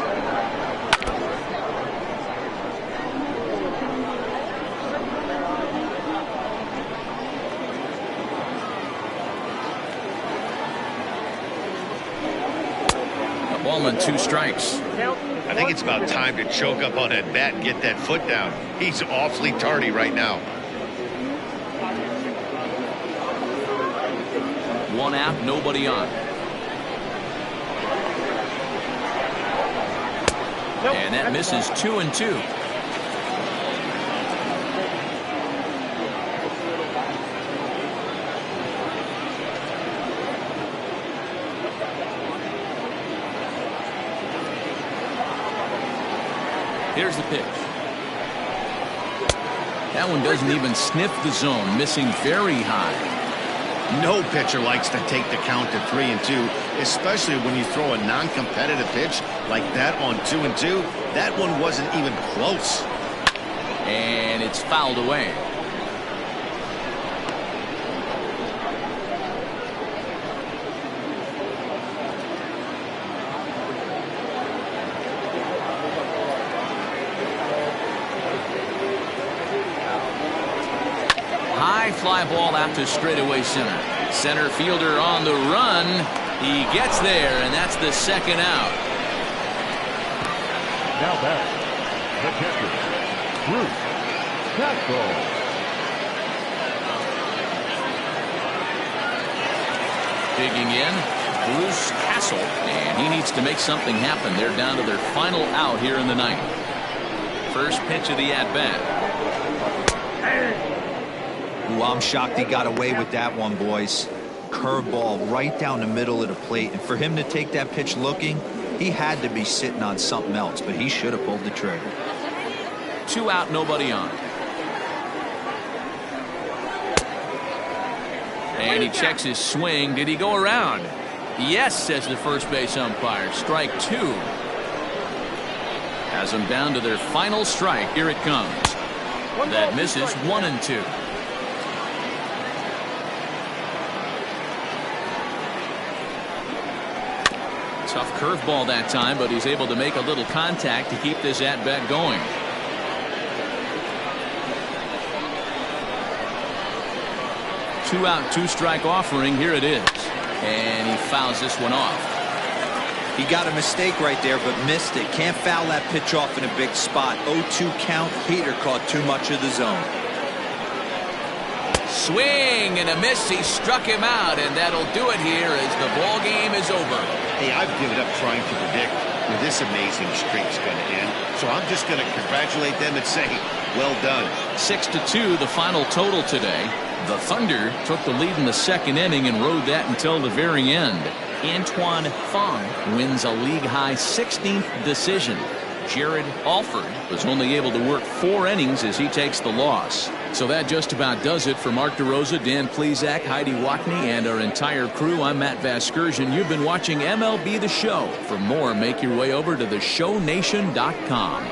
Ball and 2 strikes. I think it's about time to choke up on that bat and get that foot down. He's awfully tardy right now. 1 out, nobody on. And that misses 2-2. Here's the pitch. That one doesn't even sniff the zone, missing very high. No pitcher likes to take the count to 3-2, especially when you throw a non-competitive pitch like that on 2-2. That one wasn't even close. And it's fouled away. High fly ball out to straightaway center. Center fielder on the run. He gets there, and that's the second out. Now back, the catcher, Bruce Castle. Digging in, Bruce Castle, and he needs to make something happen. They're down to their final out here in the ninth. First pitch of the at-bat. Ooh, I'm shocked he got away with that one, boys. Curveball right down the middle of the plate, and for him to take that pitch looking, he had to be sitting on something else, but he should have pulled the trigger. 2 out, nobody on. And he checks his swing. Did he go around? Yes, says the first base umpire. Strike 2. Has them down to their final strike. Here it comes. That misses. 1-2. Tough curveball that time, but he's able to make a little contact to keep this at-bat going. Two out, 2-strike offering. Here it is. And he fouls this one off. He got a mistake right there, but missed it. Can't foul that pitch off in a big spot. 0-2 count. Heater caught too much of the zone. Swing and a miss. He struck him out, and that'll do it here as the ball game is over. Hey, I've given up trying to predict where this amazing streak's going to end, so I'm just going to congratulate them and say, well done. 6-2, the final total today. The Thunder took the lead in the second inning and rode that until the very end. Antoine Fong wins a league-high 16th decision. Jared Alford was only able to work 4 innings as he takes the loss. So that just about does it for Mark DeRosa, Dan Plesac, Heidi Wackney, and our entire crew. I'm Matt Vasgersian. You've been watching MLB The Show. For more, make your way over to theshownation.com.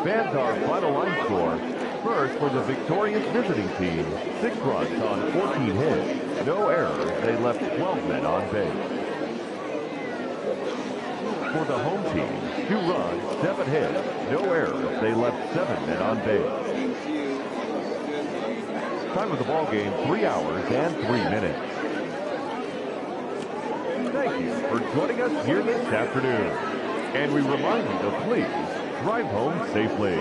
Fans, our final line score. First, for the victorious visiting team, 6 runs on 14 hits. No errors. They left 12 men on base. For the home team, 2 runs, 7 hits. No errors. They left 7 men on base. Time of the ball game, 3 hours and 3 minutes. Thank you for joining us here this afternoon. And we remind you to please drive home safely.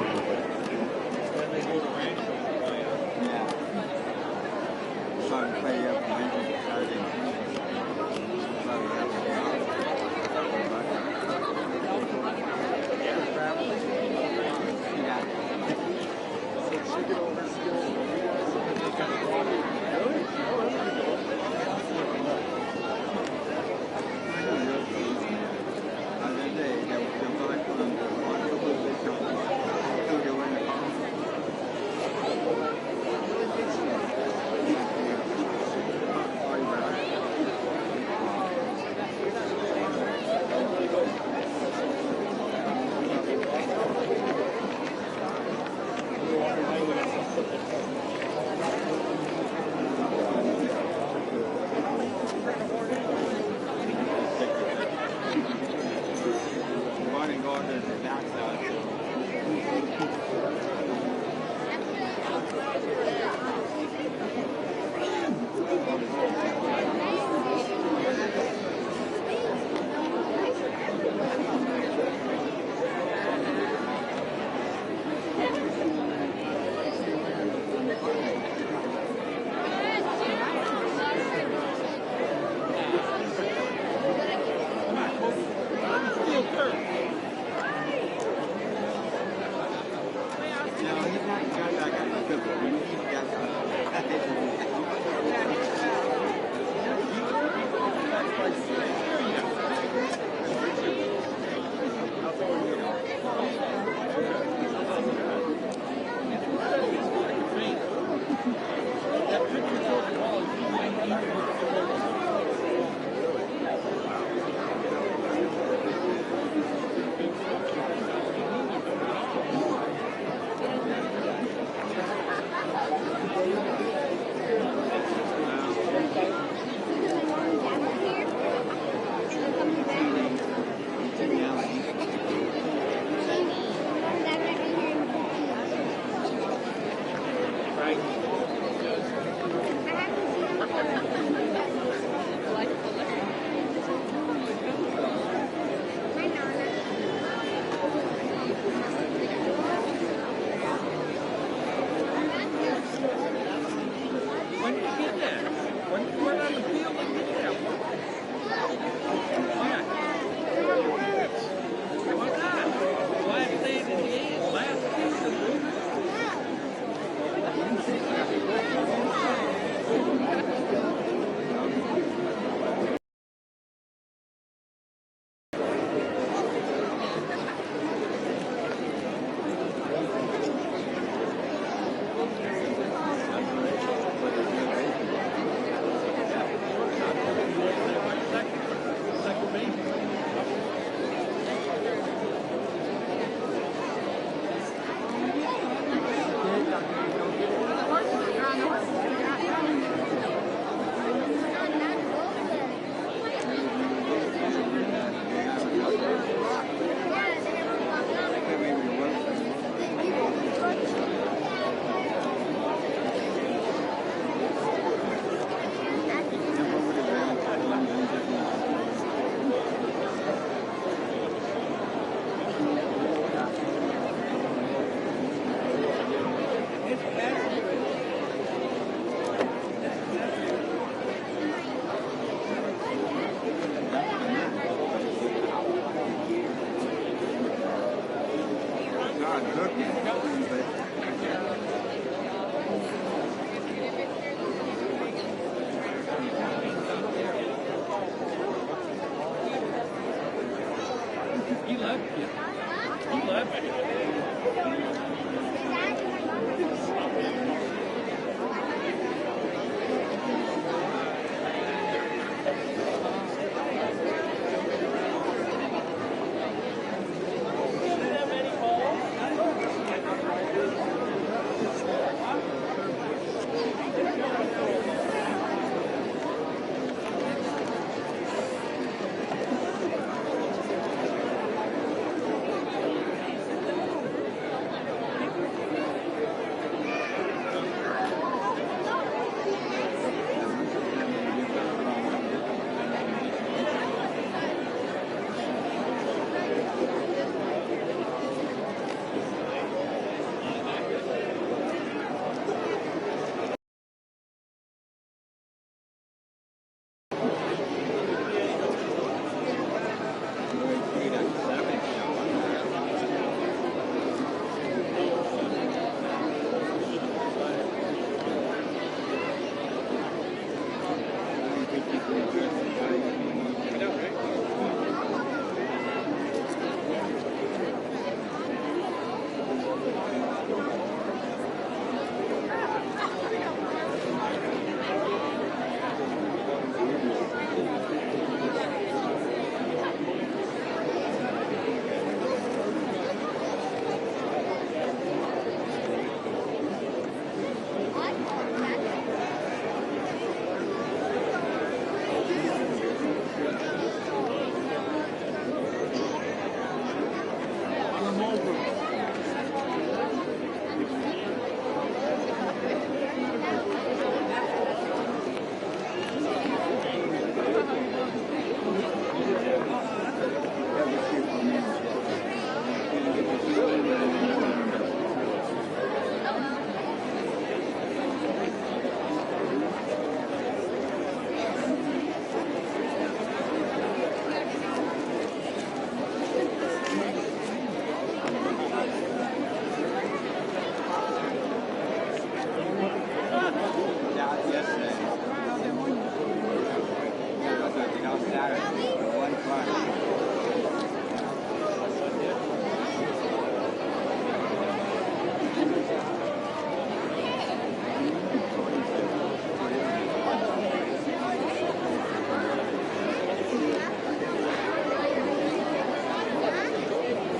Come over.